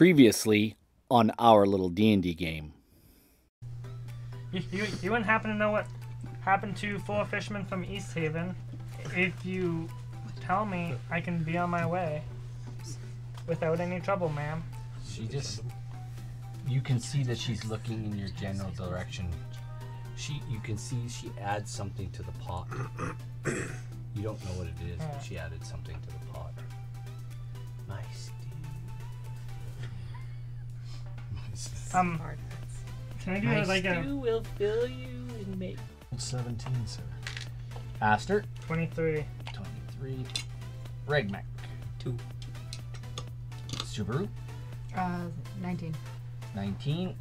Previously on our little D&D game. You wouldn't happen to know what happened to 4 fishermen from East Haven? If you tell me, I can be on my way without any trouble, ma'am. You can see that she's looking in your general direction. You can see she adds something to the pot. You don't know what it is, but she added something to the pot. Nice. Can I do like a will fill you and make 17, sir. Aster 23? 23. Regmac 2. Subaru 19. 19.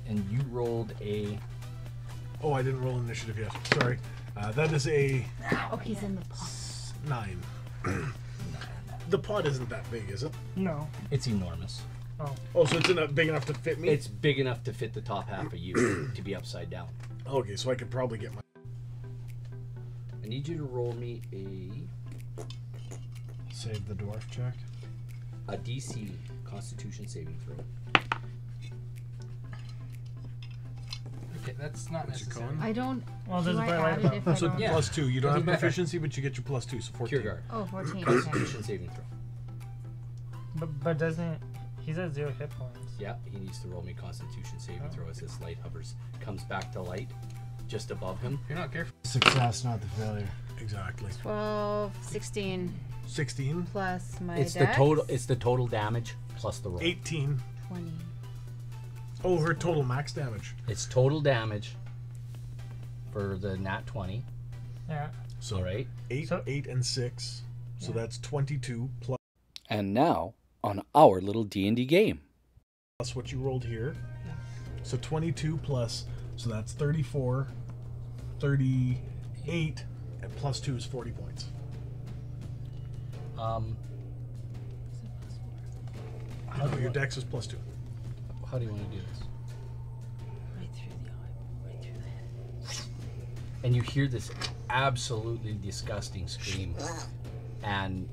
And you rolled a. Oh, I didn't roll initiative yet. Sorry. That is a Oh, he's in the pot. 9. The pot isn't that big, is it? No. It's enormous. Oh, so it's big enough to fit me? It's big enough to fit the top half of you to be upside down. Okay, so I could probably get my... I need you to roll me a Save the dwarf check. DC Constitution saving throw. Okay, that's not necessary. con? I don't. Well, do there's I a add it if I So don't? plus 2. You don't have Doesn't matter. proficiency, but you get your plus 2, so 14. Cure guard. Oh, 14. Okay. Constitution saving throw. But doesn't he's at 0 hit points? Yeah, he needs to roll me Constitution saving throw as his light hovers, comes back to light, just above him. You're not careful. Success, not the failure. Exactly. 12, 16 16. plus my It's dex. the total. It's the total damage plus the roll. 18. 20. Oh, her total max damage. It's total damage for the nat 20. Yeah. So All right. 8, So- 8, and 6. So that's 22 And now on our little D&D game. plus what you rolled here. So 22 plus, so that's 34, 38, and plus 2 is 40 points. Your dex is plus 2. How do you want to do this? Right through the eye. Right through the head. And you hear this absolutely disgusting scream, and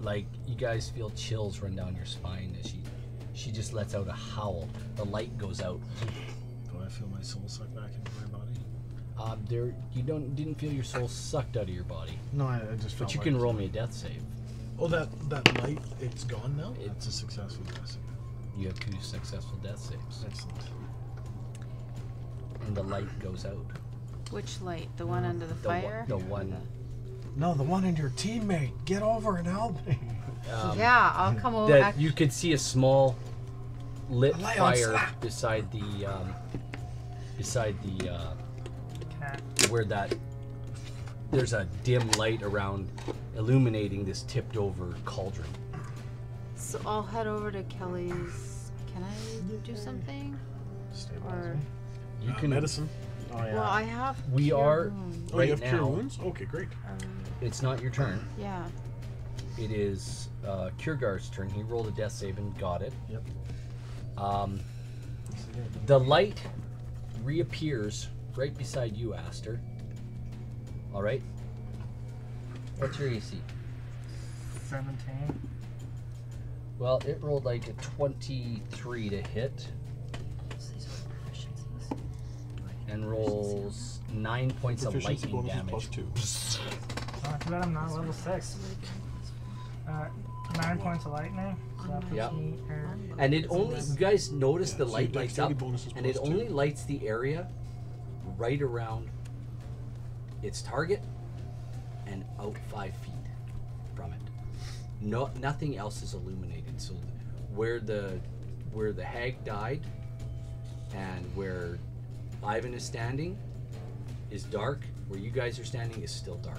like you guys feel chills run down your spine as she just lets out a howl. The light goes out. Do I feel my soul suck back into my body? You didn't feel your soul sucked out of your body, No, I just felt but you like can roll me a death save. Oh, that light, it's gone now? It's a successful guess. You have 2 successful death saves, Excellent. and the light goes out. Which light? The one under the fire? The one. No, the one in your teammate. Get over and help me. Yeah, I'll come over. That you could see a small lit light on fire slap. beside the Cat. where that there's a dim light around illuminating this tipped over cauldron. So I'll head over to Kelly's. Can I do something? Or You can Medicine. Oh, yeah. well, I have. We cure are- wounds. Oh, Right you have cure now. wounds? Okay, great. It's not your turn. Yeah. It is Kiergar's turn. He rolled a death save and got it. Yep. The light reappears right beside you, Aster. All right. What's your AC? 17. Well, it rolled like a 23 to hit and rolls 9 points of Proficiency lightning bonus is damage. plus 2. Oh, too bad I'm not level 6. 9 points of lightning. So that puts Yeah. me And it only, you guys notice the so light your lights dexterity up, bonus is and it plus 2. only lights the area right around its target and out 5 feet from it. No, nothing else is illuminated. So where the hag died and where Ivan is standing is dark. Where you guys are standing is still dark.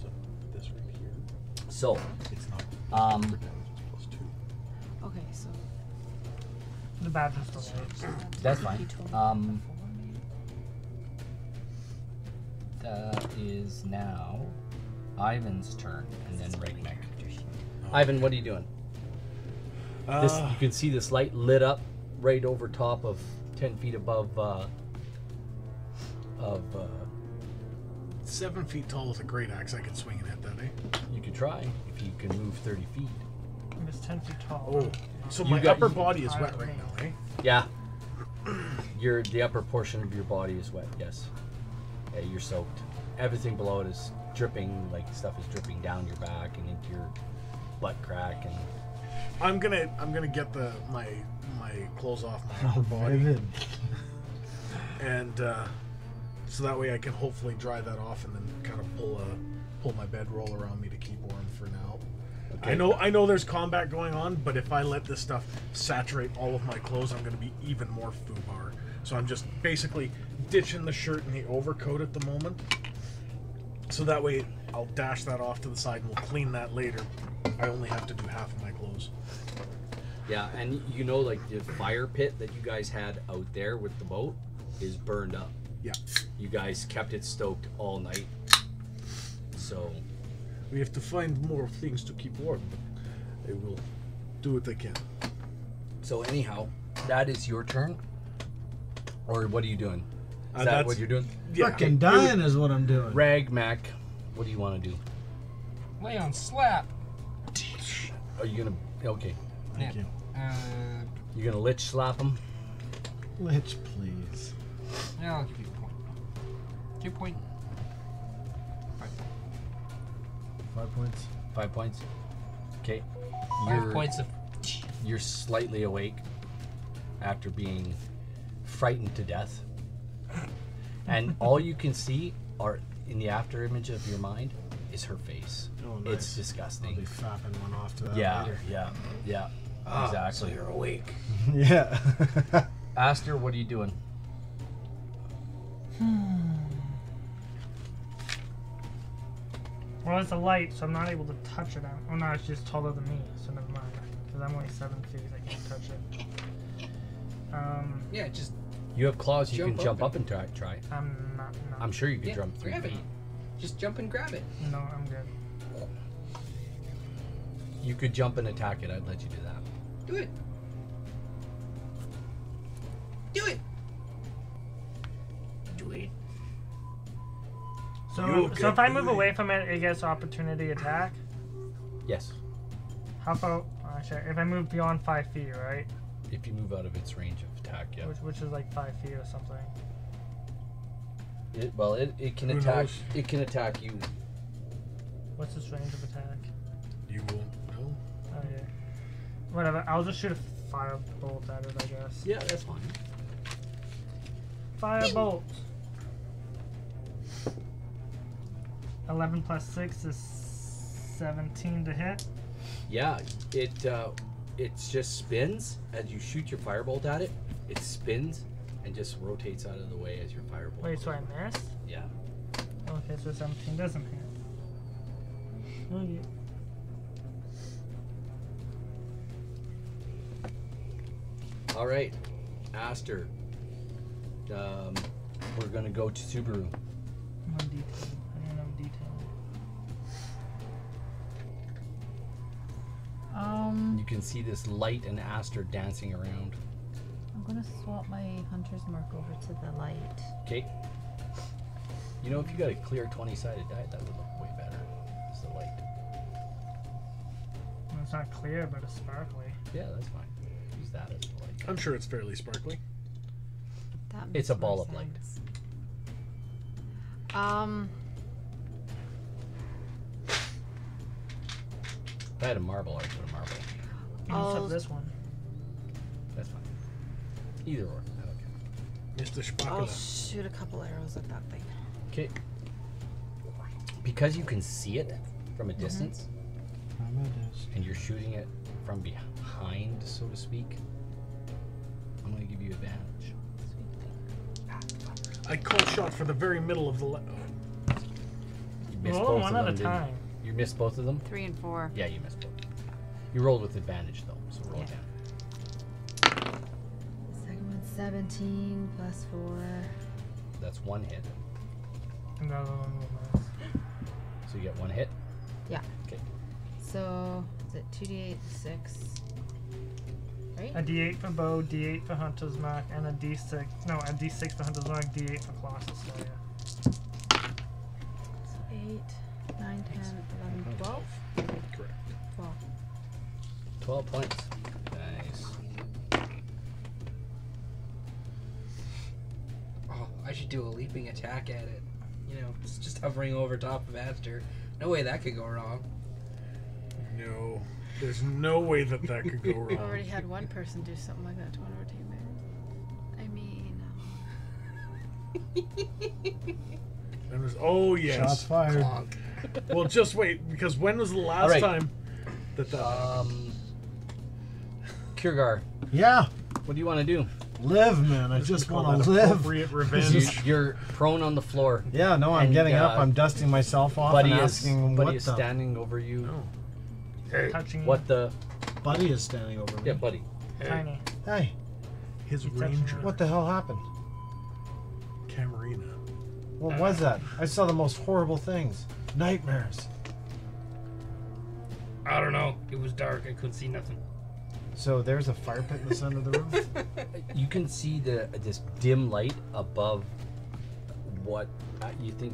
So this right here. So, It's not. um, Plus 2. Okay, so. the badge is still there. that's fine. That is now Ivan's turn, and then Regmek. Ivan, what are you doing? You can see this light lit up right over top of 10 feet above 7 feet tall with a great axe. I could swing and hit that, eh? You could try if you can move 30 feet. I'm just 10 feet tall. Oh, so You my got- upper body is wet right now, eh? Yeah. The upper portion of your body is wet, yes. Yeah, you're soaked. Everything below it is dripping, like stuff is dripping down your back and into your butt crack and I'm gonna get my clothes off my upper body, Vivid. and so that way I can hopefully dry that off and then kind of pull my bedroll around me to keep warm for now. Okay. I know there's combat going on, but if I let this stuff saturate all of my clothes, I'm going to be even more foobar. So I'm just basically ditching the shirt and the overcoat at the moment. So that way I'll dash that off to the side and we'll clean that later. I only have to do half of my clothes. yeah, and you know, like the fire pit that you guys had out there with the boat is burned up. Yeah. You guys kept it stoked all night. So We have to find more things to keep warm, but I will do what I can. so anyhow, that is your turn. Or what are you doing? Is that That's- what you're doing? Yeah. Fucking dying is what I'm doing. Rag Mac, what do you want to do? Lay on slap. Are you gonna okay? Thank Yeah. you. You gonna lich slap him? Lich, please. Yeah, I'll give you a point. 2 point. 5 points. 5 points. Okay. 5 points of. You're slightly awake after being frightened to death, and all you can see are in the after image of your mind is her face. Oh, nice. It's I'll disgusting. be fapping one off to that Yeah, later. yeah. Exactly. So you're awake. Yeah. Aster, what are you doing? Well, it's a light, so I'm not able to touch it. Oh no, it's just taller than me, so never mind. Because I'm only 7 feet, I can't touch it. Yeah, just You have claws. You Jump can jump up up and try. I'm not. No, I'm sure you could yeah, jump 3 grab it. feet. Just jump and grab it. no, I'm good. You could jump and attack it. I'd let you do that. Do it. Do it. Do it. So, You so if I can move do it. away from it, it gets opportunity attack. Yes. How far? Actually, if I move beyond 5 feet, right? If you move out of its range of attack, yeah. Which is like 5 feet or something. It can Who attack. knows? It can attack you. What's its range of attack? You won't know. Oh yeah. Whatever. I'll just shoot a firebolt at it, I guess. Yeah, that's fine. Firebolt. 11 plus 6 is 17 to hit. Yeah, it just spins as you shoot your firebolt at it. It spins and just rotates out of the way as your firebolt. Wait, so I missed? Yeah. Okay, so 17 doesn't hit. Okay. All right, Aster. We're gonna go to Subaru. No detail. I don't know detail. You can see this light and Aster dancing around. I'm gonna swap my hunter's mark over to the light. Okay. You know, if you got a clear 20-sided die, that would look way better. It's the light. Well, it's not clear, but it's sparkly. Yeah, that's fine. Use that as the light. I'm sure it's fairly sparkly. That It's makes a more ball of light. sense. If I had a marble, I'd put a marble. You can I'll- flip this one. That's fine. Either or. I don't care. Mr. I'll Spakula. shoot a couple arrows at that thing. Okay. Because you can see it from a distance, and you're shooting it from behind, so to speak, I'm going to give you advantage. I call shot for the very middle of the. You missed Roll both one of at a them, didn't time. you? You missed both of them? 3 and 4. Yeah, you missed both. You rolled with advantage, though, so roll Yeah. again. Second one, 17 plus 4. That's one hit. And the other one will miss. So you get one hit. Yeah. Okay. So, is it 2d8, 6? Right? A D8 for bow, D8 for hunter's mark, and a D6. No, a D6 for hunter's mark, D8 for Colossus Slayer. 9, 10, 11, 12? Correct. 12. 12 points. Nice. Oh, I should do a leaping attack at it. You know, it's just hovering over top of Aster. No way that could go wrong. No. There's no way that could go I wrong. already had one person do something like that to one of our teammates. I mean, There was, oh, yes. Shots fired. Clonk. Well, just wait, because when was the last right. time that happened? Kiergar, Yeah. what do you want to do? Live, man. I This just is called want that to live. appropriate revenge. You're prone on the floor. Yeah, no, I'm And, getting up. I'm dusting myself off Buddy and is, asking buddy what is the... standing over you. No. Hey, Touching what the? Buddy is standing over me. Yeah, buddy. tiny. Hey, His He's touching ranger, you. what the hell happened? Camarina. What was that? I saw the most horrible things. Nightmares. I don't know. It was dark. I couldn't see nothing. So there's a fire pit in the center of the room? You can see this dim light above what you think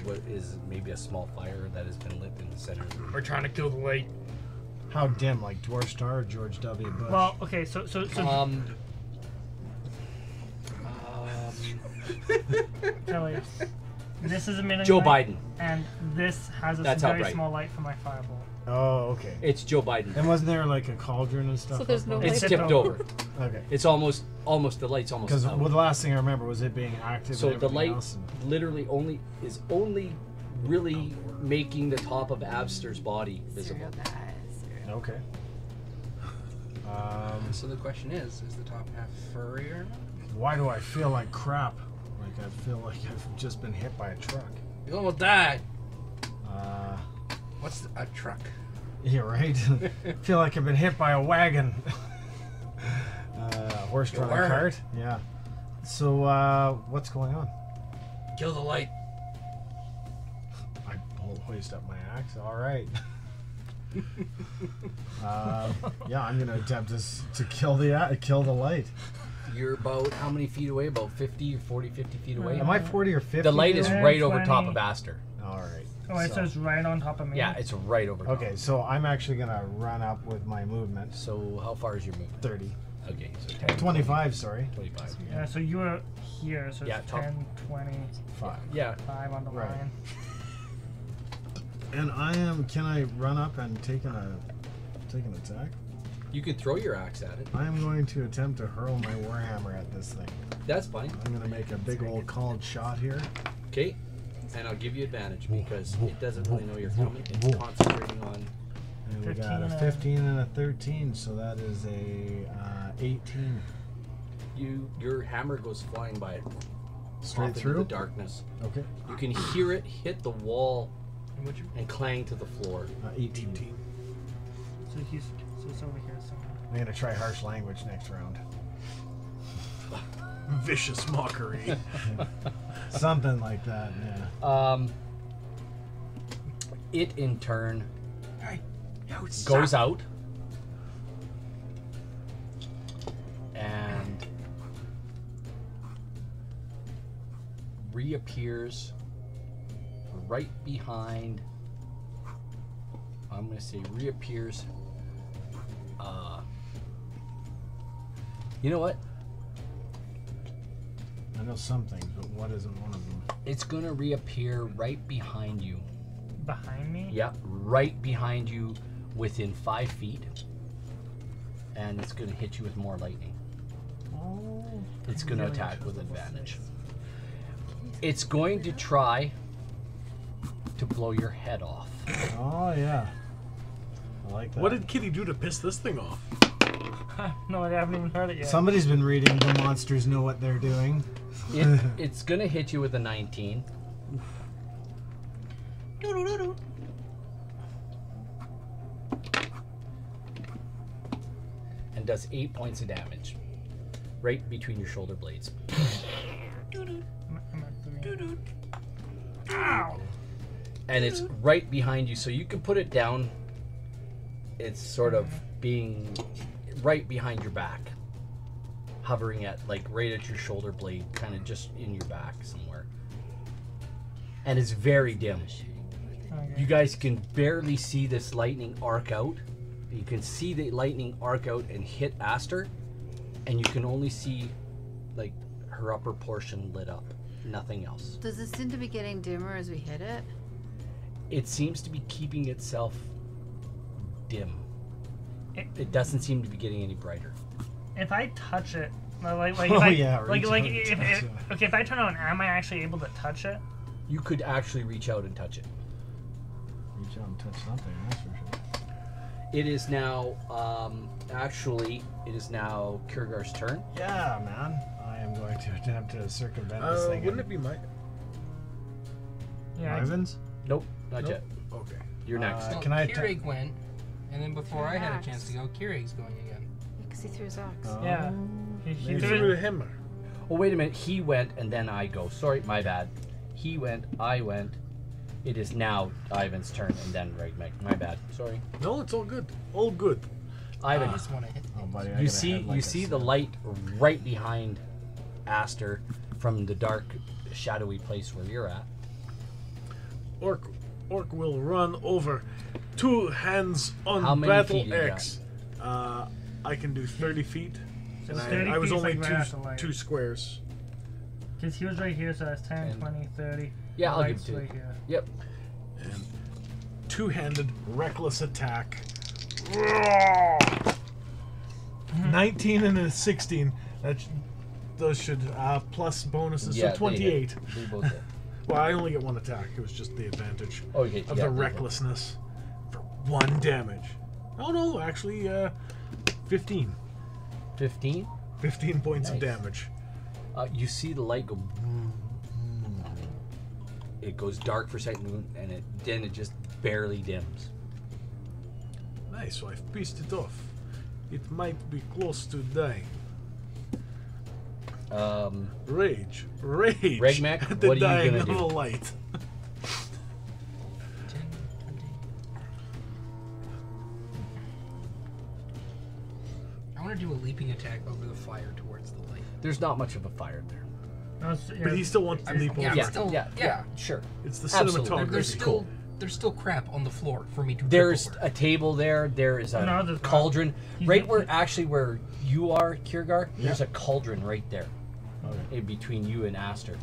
what is maybe a small fire that has been lit in the center of the room. We're trying to kill the light. How dim? Like Dwarf Star or George W. Bush? Well, okay, so Kelly, this is a minute. Joe light, Biden. and this has a That's how very bright. small light for my firebolt. Oh, okay. It's Joe Biden. And wasn't there like a cauldron and stuff? So there's up no on It's light. tipped over. it? Okay. It's almost the light's almost Because out. well, the last thing I remember was it being active. So and the everything light else and- literally only really making the top of Abster's body visible. Cereal guys. Cereal. Okay. So the question is the top half furry or not? Why do I feel like crap? Like I feel like I've just been hit by a truck. You almost died. Uh, What's a truck? yeah, right. Feel like I've been hit by a wagon. Horse-drawn Word. cart. Yeah. So what's going on? Kill the light. I hoist up my axe. All right. Yeah, I'm gonna attempt to kill the light. You're about how many feet away? About 50 or 40, 50 feet away? Am I 40 or 50? The light is Yeah, right over 20. top of Aster. All right. Oh, it So- says right on top of me. Yeah, it's right over top. Okay, so I'm actually gonna run up with my movement. So how far is your movement? 30. Okay, so 10, 25, sorry. 25. Yeah, so you were here, so Yeah, it's top. 10, 20, 5. Yeah. 5 on the Right. line. And can I run up and take an attack? You could throw your axe at it. I am going to attempt to hurl my warhammer at this thing. That's fine. I'm gonna make a big old called shot here. Okay. And I'll give you advantage because it doesn't really know you're coming. It's concentrating on. And we got a 15 15 and a 13, so that is a 18. Your hammer goes flying by it. Straight off into through? the darkness. Okay. You can hear it hit the wall And what'd you- and clang to the floor. 18. So it's over here somewhere. I'm gonna try harsh language next round. Vicious mockery. Something like that, yeah. It in turn Hey, yo, goes stop. out and reappears right behind. I'm going to say reappears. You know what? I know something, but what isn't one of them? It's going to reappear right behind you. Behind me? Yeah, right behind you within 5 feet. And it's going to hit you with more lightning. Oh. It's going to attack with advantage. It's going to try to blow your head off. Oh, yeah. I like that. What did Kitty do to piss this thing off? No, I haven't even heard it yet. Somebody's been reading The Monsters Know What They're Doing. It's going to hit you with a 19. And does 8 points of damage. Right between your shoulder blades. I'm at 3. Ow! And it's right behind you, so you can put it down. It's sort of being right behind your back. Hovering at, like, right at your shoulder blade, kind of just in your back somewhere. And it's very dim. Okay. You guys can barely see this lightning arc out. You can see the lightning arc out and hit Aster, and you can only see like her upper portion lit up. Nothing else. Does it seem to be getting dimmer as we hit it? It seems to be keeping itself dim. It- It doesn't seem to be getting any brighter. If I touch it, like Oh, if I, yeah, like reach like out and if, touch it. okay, if I turn on, am I actually able to touch it? You could actually reach out and touch it. Reach out and touch something, that's for sure. It is now, it is now Kiergar's turn. Yeah, man. I am going to attempt to circumvent this thing. Wouldn't it be my? Yeah. Ivan's? Nope, not Nope. yet. Okay. You're next. Well, Can I Keurig went, and then before I had a Axe. chance to go, Keurig's going again. Because he threw his axe. Yeah. Oh, He You maybe. threw the hammer. Oh, wait a minute. He went, and then I go. Sorry, my bad. He went, I went. It is now Ivan's turn, and then Regmek. My bad. Sorry. No, it's all good. All good. Ivan, I just want to hit Oh, buddy, I you got a see head like you a see the snake. light right behind Aster from the dark, shadowy place where you're at. Orc will run over. 2 hands on How many battle feet you got? X. I can do 30 feet. So And 30 I was feet's only like right after light. two squares. Because he was right here, so that's 10, 10. 20, 30. Yeah, The I'll give light's it to you. right here. Yep. And 2-handed reckless attack. 19 and a 16. Those should plus bonuses, Yeah, so 28. They both hit. Well, I only get 1 attack. It was just the advantage Okay, of yeah, the they recklessness for 1 damage. Oh no, actually 15. both. 15. 15 points of Nice. damage. You see the light go. It goes dark for a second, and then it just barely dims. Nice, so I've pieced it off. It might be close to dying. Rage. Regmek, at the what are you dying gonna of do? a light. 10, 20. I want to do a leaping attack over the fire towards the light. There's not much of a fire there. No, it's- yeah, But he still wants to leap yeah, over. yeah. Still- yeah. sure. It's the Absolutely. cinematography. There's still crap on the floor for me to There's trip over. a table there. There is a No, there's not. cauldron. He's Right not- where you are, Kiergar, there's Yeah. a cauldron right there. Okay. In between you and Aster.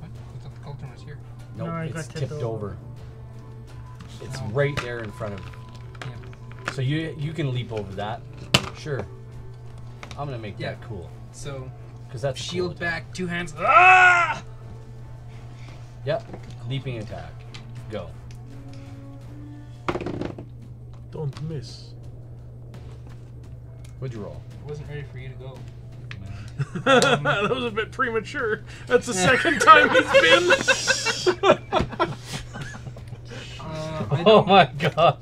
What? I thought the cauldron was here. Nope, No, it it's got tipped tipped over. It's Oh. right there in front of Yeah. So you can leap over that. Sure. I'm gonna make Yeah. that cool. So Because that's a shield cool attack. back, 2 hands. Ah! Yep. Leaping attack. Go. Don't miss. What'd you roll? I wasn't ready for you to go. That was a bit premature. That's the second time he's been. Oh my god.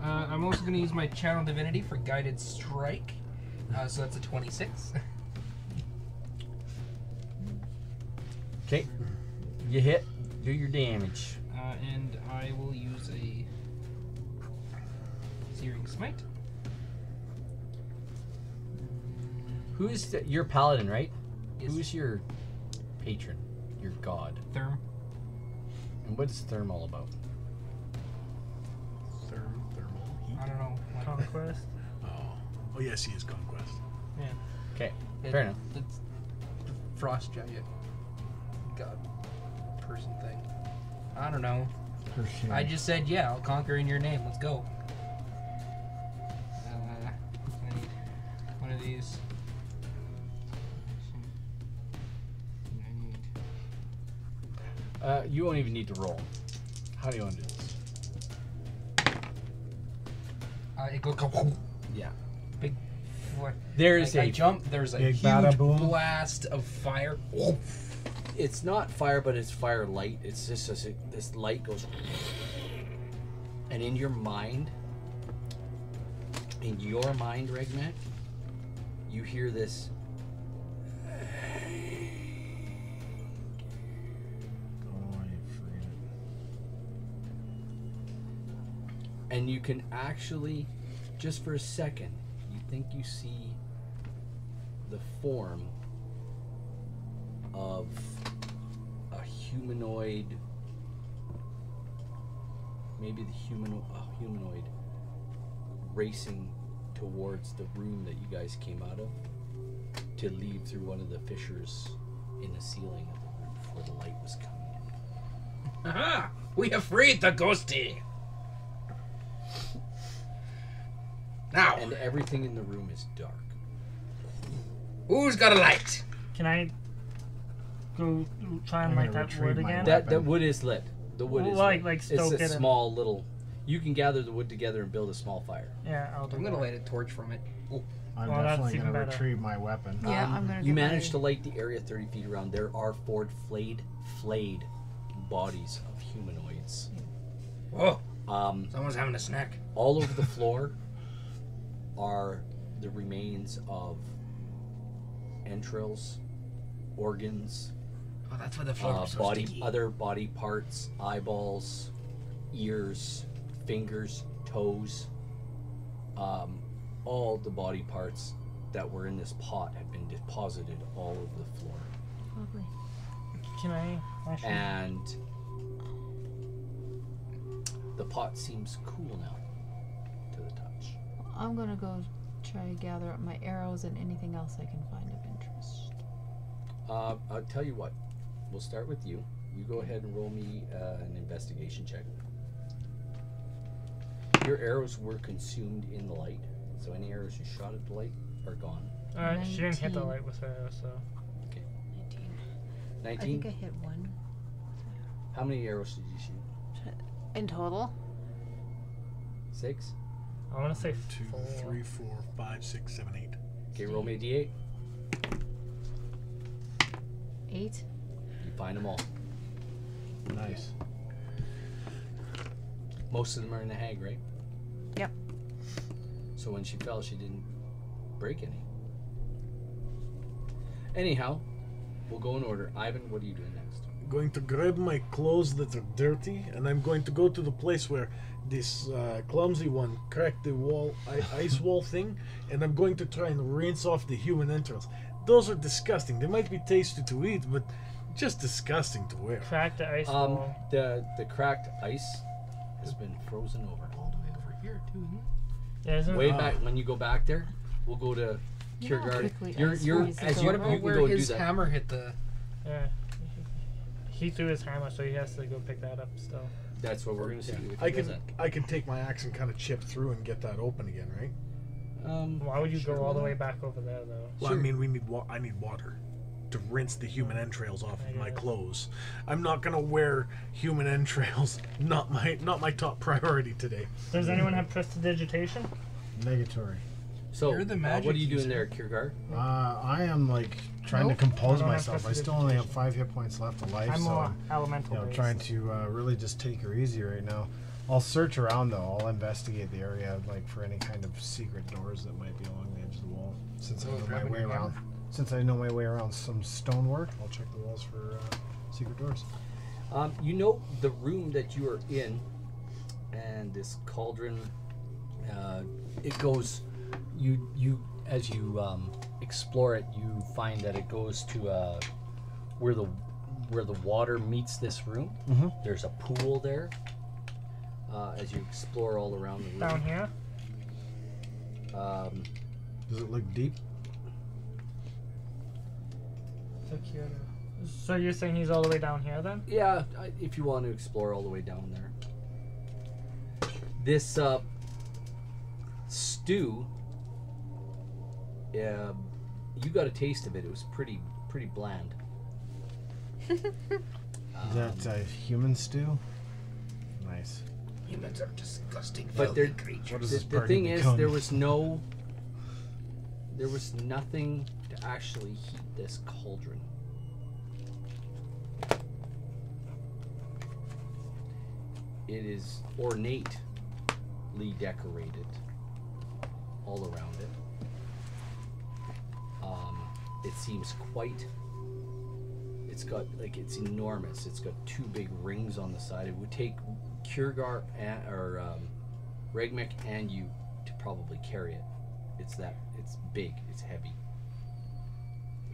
I'm also going to use my Channel Divinity for Guided Strike. So that's a 26. Okay. You hit. Do your damage. And I will use a Searing Smite. Who's your paladin, right? Yes. Who's your patron? Your god. Therm. And what's Therm all about? Thermal heat. I don't know. Like, Conquest. Oh yes, he is conquest. yeah. Okay. It- Fair enough. It's the frost giant god person thing. I don't know. For sure. I just said, yeah, I'll conquer in your name. Let's go. I need one of these. I need. You won't even need to roll. How do you want to do this? It goes Yeah. big. There's I a jump. There's a Big huge bada boom. blast of fire. It's not fire, but it's fire light. It's just this light goes, and in your mind, Regmek, you hear this. Oh, you forget it. And you can actually, just for a second, you think you see the form of a humanoid maybe the humanoid racing towards the room that you guys came out of to leave through one of the fissures in the ceiling of the roof where the light was coming in. Aha! We have freed the ghosty! Now, And everything in the room is dark. who's got a light? Can I go try and I'm light gonna that retrieve wood my again? That wood is lit. The wood is Like- lit. like it's stoke a it and- small little. You can gather the wood together and build a small fire. Yeah, I'll do I'm gonna that. light a torch from it. Oh, I'm Well, that's definitely even gonna better. retrieve my weapon. Yeah, I'm gonna. You get managed to my- light the area 30 feet around. There are four flayed bodies of humanoids. whoa! Um, Someone's having a snack. all over the floor are the remains of entrails, organs, Oh, that's why the floor was so body, sticky. other body parts, eyeballs, ears, fingers, toes. All the body parts that were in this pot have been deposited all over the floor. Lovely. Can I actually? And the pot seems cool now to the touch. I'm gonna go try to gather up my arrows and anything else I can find of interest. I'll tell you what. We'll start with you. You go ahead and roll me an investigation check. Your arrows were consumed in the light, so any arrows you shot at the light are gone. Alright, she didn't hit the 19. light with her, so. 19. 19? I think I hit one. How many arrows did you shoot? In total? 6? I want to say 2, 4. 3, 4, 5, 6, 7, 8. Okay, roll me a d8. 8. You find them all. Nice. Most of them are in the hag, right? Yep. So when she fell, she didn't break any. Anyhow, we'll go in order. Ivan, what are you doing next? I'm going to grab my clothes that are dirty, and I'm going to go to the place where this clumsy one cracked the wall, ice wall thing, and I'm going to try and rinse off the human entrails. Those are disgusting. They might be tasty to eat, but just disgusting to wear. Crack the ice wall. The cracked ice has been frozen over. All the way over here, too, isn't it? Yeah, isn't Way it? back when you go back there, we'll go to You know how Kiergaard. quickly You're ice you're freezes as over? you, What you about can where go do his that. hammer hit the... Yeah. He threw his hammer, so he has to go pick that up still. That's what we're gonna see. if I he does can take my axe and kind of chip through and get that open again, right? that. Why would you Sure, go all the why way not? back over there, though? Well, Sure. I mean, I need water to rinse the human entrails off of my guess. clothes. I'm not gonna wear human entrails. Not my top priority today. Does anyone have prestidigitation? Negatory. So, You're the what magic are you doing user. there, Kiergaard? I am like trying Nope, to compose I don't have myself. I still only have prestidigitation. 5 hit points left of life, I'm so more elemental you know, based. trying to really just take her easy right now. I'll search around though. I'll investigate the area like for any kind of secret doors that might be along the edge of the wall. Since I Oh, know my grabbing way your around. hammer. Since I know my way around some stonework, I'll check the walls for secret doors. You know the room that you are in, and this cauldron. It goes. You as you explore it, you find that it goes to where the water meets this room. Mhm. There's a pool there. As you explore all around the room. Down here? Does it look deep? So you're saying he's all the way down here then? Yeah, if you want to explore all the way down there. This stew, you got a taste of it. It was pretty bland. Is that human stew? Nice. Humans are disgusting, But filthy there- creatures. What does The, this the party thing is, become? there was nothing to actually heat this cauldron. It is ornately decorated all around it. It seems quite. It's got it's enormous. It's got 2 big rings on the side. It would take Kiergaard or Regmick and you to probably carry it. It's big. It's heavy.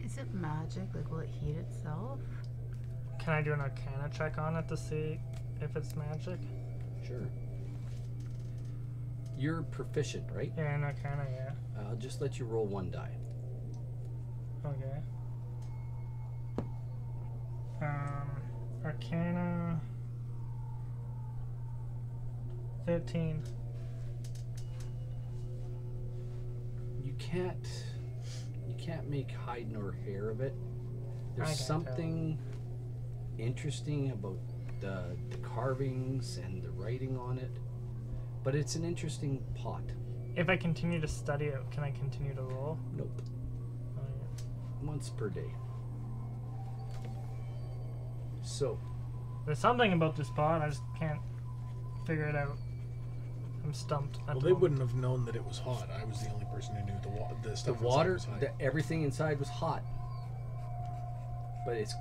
Is it magic? Like, will it heat itself? Can I do an arcana check on it to see if it's magic? Sure. You're proficient, right? Yeah, in Arcana, yeah. I'll just let you roll 1 die. Okay. Arcana 13. You can't make hide nor hair of it. I There's can't something interesting about the carvings and the writing on it, but it's an interesting pot. If I continue to study it, can I continue to roll? Nope. Oh, yeah. Once per day. So, There's something about this pot, I just can't figure it out. I'm stumped. Well, they wouldn't have known that it was hot. I was the only person who knew the the stuff inside water, was hot. everything inside was hot, but it's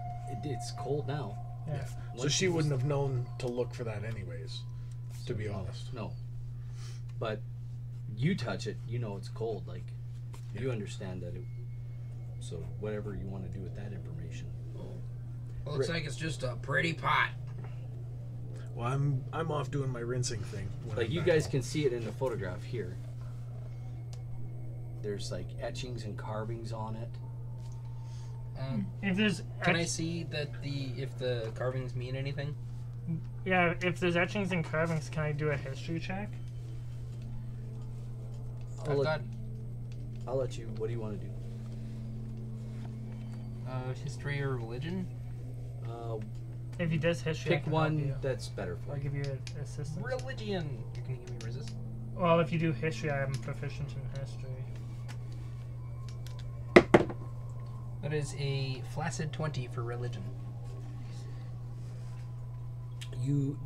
cold now. Yeah. So Once she you wouldn't have known to look for that anyways, to be honest. No. But you touch it, you know it's cold. Like, you understand that it. So whatever you want to do with that information. Well, looks like it's just a pretty pot. Well, I'm off doing my rinsing thing. when Like, I'm you back guys home. can see it in the photograph here. There's like etchings and carvings on it. If there's Can I see that if the carvings mean anything? yeah, if there's etchings and carvings, can I do a history check? I'll let you. What do you want to do? History or religion? If he does history, I Pick can help one you. that's better for I'll you. give you assistance. Religion. You're gonna give me resist. Well, if you do history, I am proficient in history. That is a flaccid 20 for religion.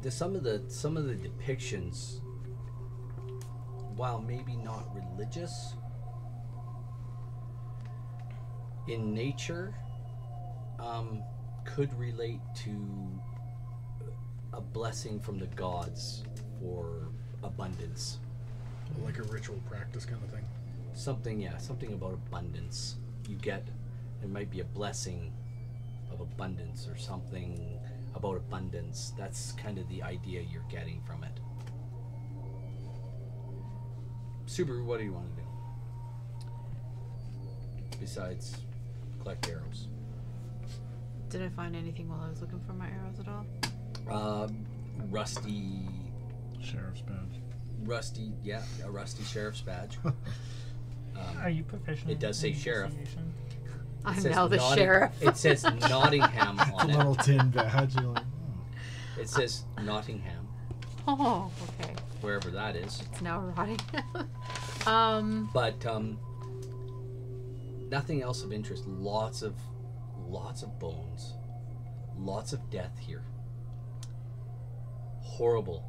Some of the depictions, while maybe not religious, in nature, could relate to a blessing from the gods for abundance. Like a ritual practice kind of thing. Something about abundance. It might be a blessing of abundance or something about abundance. That's kind of the idea you're getting from it. Subaru, what do you want to do? Besides collect arrows. Did I find anything while I was looking for my arrows at all? Rusty, Sheriff's badge. a rusty sheriff's badge. Are you proficient? It does say in sheriff. investigation? I'm says now the Notting- sheriff. It says Nottingham A on it. little tin badge. You're like, oh. It says Nottingham, Oh, okay. wherever that is. It's now rotting. But nothing else of interest. Lots of bones, lots of death here. Horrible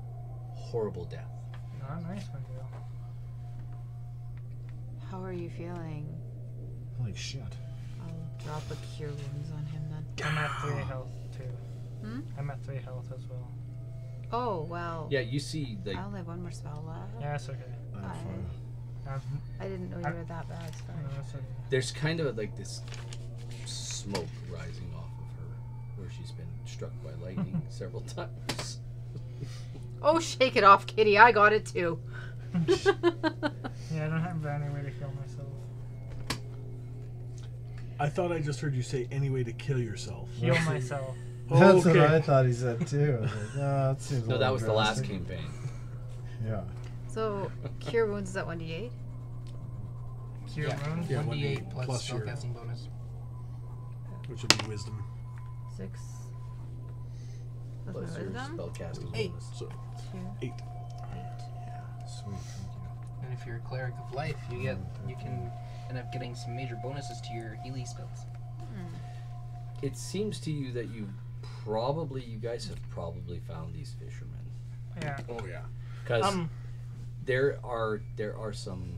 death. Not a nice one, Dale. How are you feeling? Holy shit. I'll drop a cure wounds on him then. I'm at 3 health too. Hmm? I'm at 3 health as well. Oh, well. Yeah, you see the I only have one more spell left. Yeah, it's okay. I'm I- fine. I didn't know you were that bad. Sorry. No, it's okay. there's kind of like this smoke rising off of her where she's been struck by lightning several times. Oh, shake it off, kitty. I got it too. Yeah, I don't have any way to heal myself. I thought I just heard you say any way to kill yourself. Heal myself. That's what Okay. I thought he said too. I was like, oh, that seems a No, that little was the last drastic. campaign. Yeah. So, cure wounds is at 1d8? Cure wounds. Yeah, 1d8 plus plus your- spellcasting bonus. Which would be wisdom. 6. That's Plus my your wisdom. spellcasting 8. bonus. So 2. 8. Sweet. Thank And if you're a cleric of life, you can end up getting some major bonuses to your Healy spells. It seems to you that you guys have probably found these fishermen. Yeah. Oh yeah. Because there are some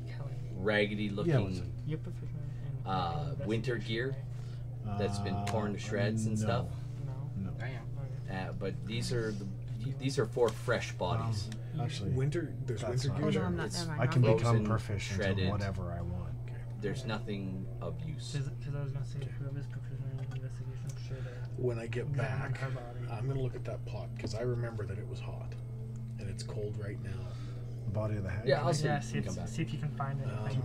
Kelly, raggedy looking you're proficient in winter investigation, gear right? that's been torn to shreds and stuff. No. No. I am. Okay. But these are for fresh bodies. Actually, There's That's winter not gear Oh, no, there. I'm not. It's- Never mind. I can Okay. Frozen, become proficient shredded. in whatever I want. There's nothing of use. Because I was going to say, whoever's proficient in investigation should When I get examine back, her body. I'm gonna look at that pot because I remember that it was hot. and it's cold right now. The body of the hag? Yeah, I'll see. Yeah, Come back. see if you can find anything.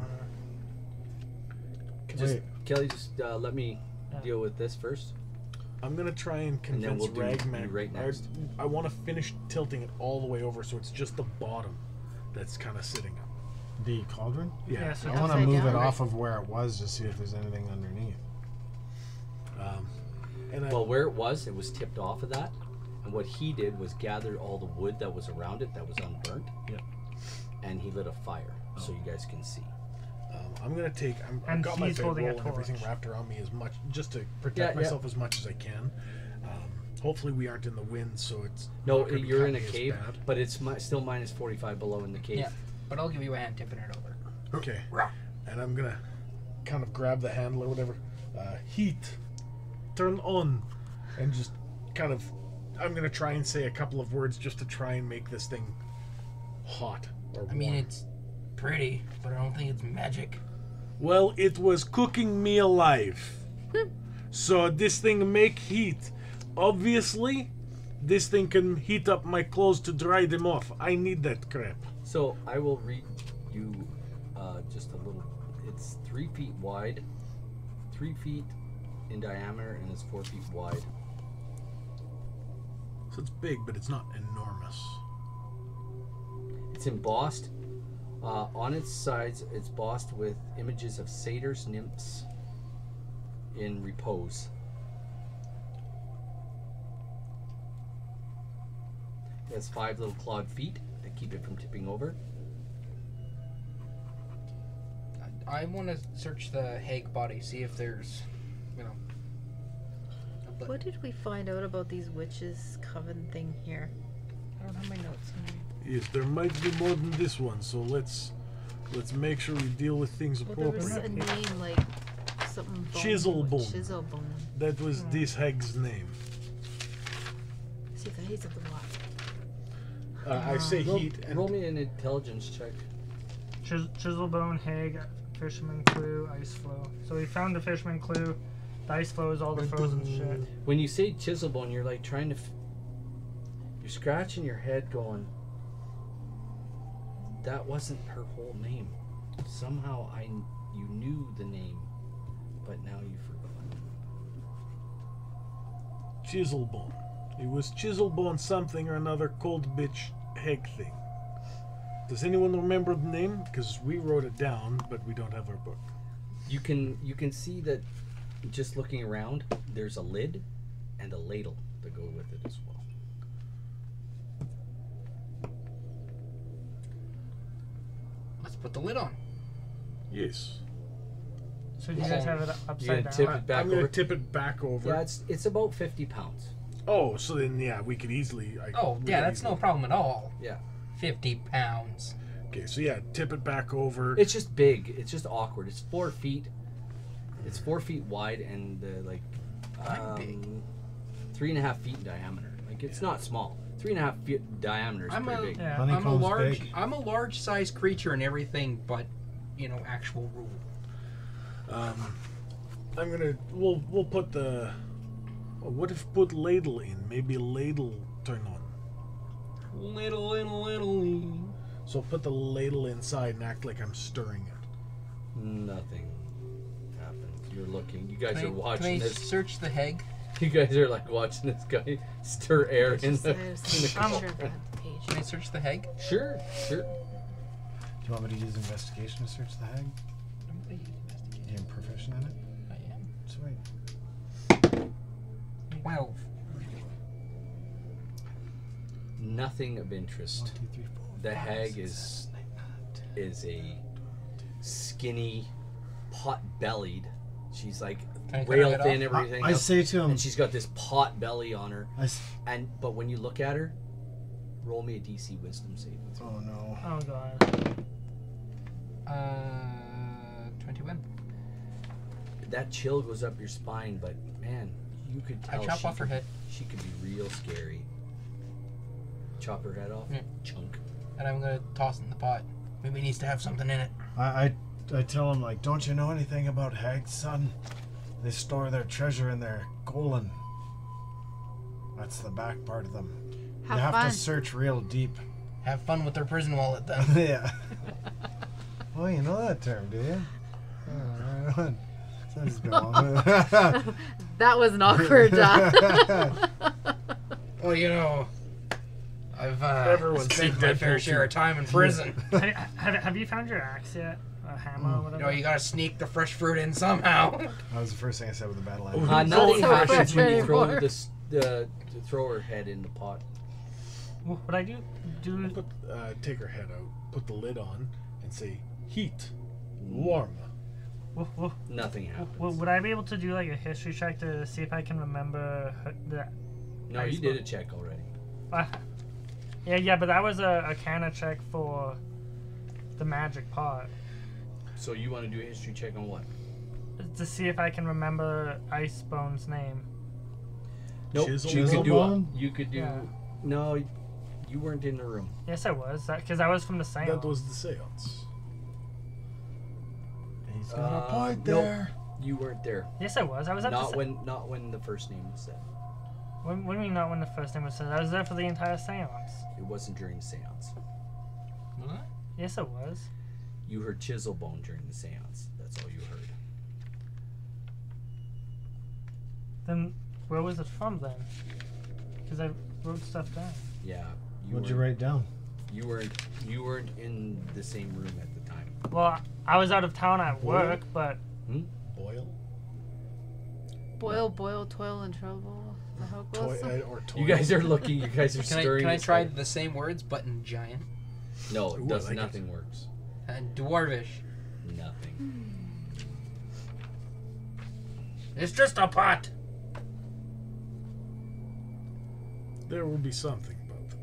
Just, Wait. Kelly, just let me Yeah. deal with this first. I'm gonna try and And then convince we'll do Ragman. you right next. I want to finish tilting it all the way over, so it's just the bottom that's kind of sitting up. The cauldron? Yeah, so I want to Upside move down, it right? off of where it was to see if there's anything underneath. And Well, where it was tipped off of that. And what he did was gather all the wood that was around it that was unburnt. Yeah. And he lit a fire so you guys can see. I'm gonna take. I've And got my he's holding a bedroll and everything torch. wrapped around me as much, just to protect Yeah. myself as much as I can. Hopefully, we aren't in the wind, so it's No, not gonna be you're in a cutting as cave, bad. but it's still minus 45 below in the cave. Yeah, but I'll give you a hand tipping it over. Okay. And I'm gonna kind of grab the handle or whatever. Heat. Turn on. And just kind of. I'm gonna try and say a couple of words just to try and make this thing hot. Or I mean, warm. it's pretty, but I don't think it's magic. Well, it was cooking me alive. So this thing make heat. Obviously, this thing can heat up my clothes to dry them off. I need that crap. So I will read you just a little. It's 3 feet wide, 3 feet in diameter, and it's 4 feet wide. So it's big, but it's not enormous. It's embossed. On its sides, it's embossed with images of satyrs, nymphs in repose. It has 5 little clawed feet that keep it from tipping over. I want to search the hag body, see if there's, you know. What did we find out about these witches coven thing here? I don't have my notes in here. Yes, there might be more than this one. So let's make sure we deal with things Well, there was appropriately. a name like something bone. Chiselbone. Chiselbone. That was this hag's name. See, guys of the what? I say Roll, heat. And roll me an intelligence check. Chiselbone, hag, fisherman clue, ice flow. So we found the fisherman clue. The ice flow is all the frozen shit. When you say Chiselbone, you're like trying to. You're scratching your head, going. That wasn't her whole name. Somehow you knew the name, but now you forgot. Chiselbone. It was Chiselbone something or another cold bitch hag thing. Does anyone remember the name? Because we wrote it down, but we don't have our book. You can see that just looking around, there's a lid and a ladle that go with it as well. Let's put the lid on. Yes. So do you guys have it You upside gonna down? tip it back I'm going over? to tip it back over. Yeah, it's about 50 pounds. Oh, so then yeah, we could easily. Oh, we yeah, could that's no easily- problem at all. Yeah. 50 pounds. Okay, so yeah, tip it back over. It's just big. It's just awkward. It's 4 feet. It's 4 feet wide and I'm big. 3.5 feet in diameter. Like it's not small. 3.5 feet diameter is pretty big. Yeah. I'm a Honeycomb's large. big. I'm a large size creature and everything, but actual rule. I'm gonna. We'll put the. What if put ladle in? Maybe ladle turn on. Little. So put the ladle inside and act like I'm stirring it. Nothing happens. You're looking. You guys are Can I watching this. search the hag? You guys are like watching this guy stir air in Just, the. I was in the not sure cauldron. if I had the page. Can I search the hag? Sure. Do you want me to use investigation to search the hag? You're proficient in it? I am. Sweet. 12. Nothing of interest. 1, 2, 3, 4. The hag is a skinny, pot-bellied. She's like Can I cut rail her head thin, off? everything. I else, say to him, and she's got this pot belly on her. But when you look at her, roll me a DC Wisdom saving throw. oh no. Oh god. 21. That chill goes up your spine, but man, you could I tell. chop off her head. She could be real scary. Chop her head off. Yeah. Chunk. And I'm gonna toss it in the pot. Maybe it needs to have something in it. I tell him, like, don't you know anything about hags, son? They store their treasure in their colon. That's the back part of them. Have you have fun. to search real deep. Have fun with their prison wallet then. Yeah. Oh, you know that term, do you? Oh, right on. So just go on. That was an awkward job. Well, you know, I've Everyone's spent seen my Deadpool fair share 2. of time in prison. Have you found your axe yet? A hammer or You whatever? know, you gotta sneak the fresh fruit in somehow. That was the first thing I said with the battle axe. Nothing so happens when you throw frustrating. the thrower head in the pot. What I do? Put, take her head out, put the lid on, and say, heat, warm. Nothing happens. Would I be able to do like a history check to see if I can remember the? No, you did a check already. Yeah, but that was a Arcana check for the magic pot So you want to do a history check on what? to see if I can remember Icebone's name. Nope. Chisel You could do. Yeah. No, you weren't in the room. Yes, I was. Because I was from the seance. That was the seance. He's got a point nope. there. You weren't there. Yes, I was. I was at Not the. when the first name was said. When do you mean not when the first name was said? I was there for the entire seance. It wasn't during the seance. What? Yes, it was. You heard Chiselbone during the seance. That's all you heard. Then where was it from then? Because I wrote stuff down. Yeah. What'd you write down? You weren't in the same room at the time. Well, I was out of town at work, but Boil? Boil, toil, and trouble. The how it goes? Toy. You guys are looking. You guys are stirring. Can I this try fire. the same words but in giant? No, it Ooh, I does. like Nothing works. And dwarvish. Nothing. It's just a pot. There will be something about it.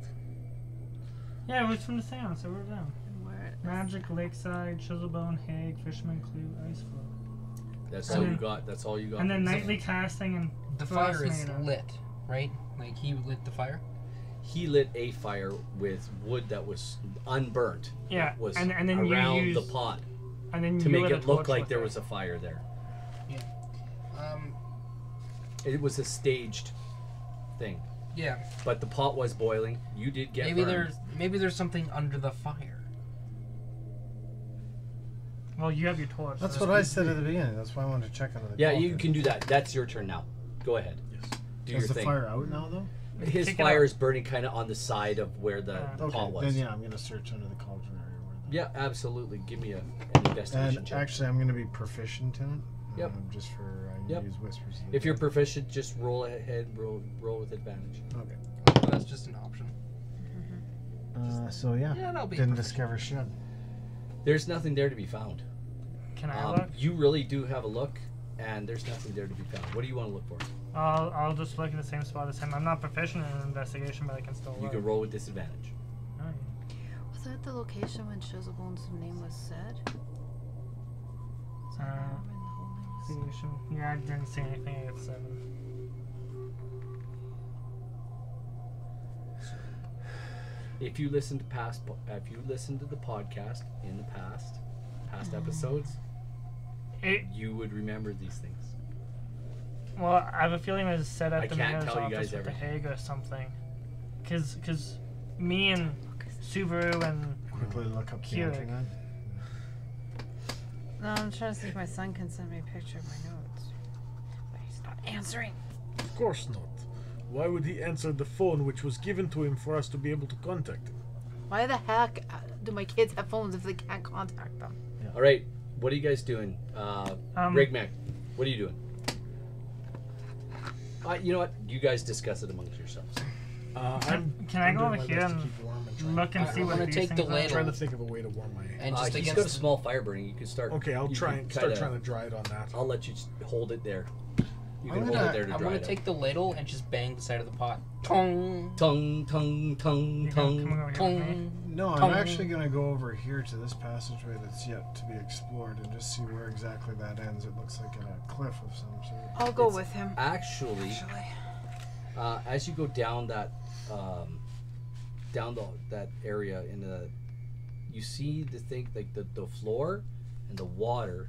yeah, it was from the seance. I wrote it down. And where? Magic, Lakeside, Chiselbone, Hague, Fisherman Clue, Iceflow. That's And all then- you got. That's all you got. And then Nightly Casting and The fire is Frostmaiden. lit, right? Like he lit the fire. He lit a fire with wood that was unburnt. Yeah, that was and then you around used- the pot And then to you make lit a it look torch like with there it. was a fire there. Um, It was a staged thing, yeah. but the pot was boiling. You did get burned. Maybe there's something under the fire. Well, you have your torch. That's so what I said at the beginning. That's why I wanted to check under the Yeah, cauldron. you can do that. That's your turn now. Go ahead. Yes. Do Is your the thing. fire out now, though? His Kick it fire up. is burning kind of on the side of where the Okay, pot was. then yeah, I'm going to search under the cauldron area. Yeah, absolutely. Give me an investigation And check. actually, I'm going to be proficient in it. Yep. Just for I Yep. use whispers. of the If you're dead. proficient, just roll ahead. Roll with advantage. Okay. Well, that's just an option. So yeah, Yeah, that'll be didn't proficient. discover shit. There's nothing there to be found. Can I look? You really do have a look, and there's nothing there to be found. What do you want to look for? I'll just look in the same spot as him. I'm not proficient in investigation, but I can still You look. can roll with disadvantage. Alright. Was that the location when Chiselbone's name was said? Uh, When the whole name was said? investigation. Yeah, I didn't see anything at 7. If you listen to the podcast in the past episodes, you would remember these things. Well, I have a feeling it was said at I the can't mayor's tell you office guys with the everything. Hague or something. Cause me and Subaru and Quickly look up the Keurig. internet. No, I'm trying to see if my son can send me a picture of my notes. But he's not answering. Of course not. Why would he answer the phone which was given to him for us to be able to contact him? Why the heck do my kids have phones if they can't contact them? All right, what are you guys doing? Rigmac, what are you doing? You know what? You guys discuss it amongst yourselves. Can I go doing over my here best and to keep warm and trying- look and I see what wanna these take the things are? I'm ladle. trying to think of a way to warm my. And just He's against got a the- small fire burning. You can start. Okay, I'll you try can and start kinda- trying to dry it on that. I'll let you hold it there. You can I'm hold gonna- it there to I'm dry gonna it. take the ladle and just bang the side of the pot. Tong, Tongue, tongue, tongue, You coming tongue. over here with me? tong. No, I'm Tongue. actually going to go over here to this passageway that's yet to be explored and just see where exactly that ends. It looks like at a cliff of some sort. I'll go It's with him. Actually, as you go down that that area in the, you see the thing like the floor and the water,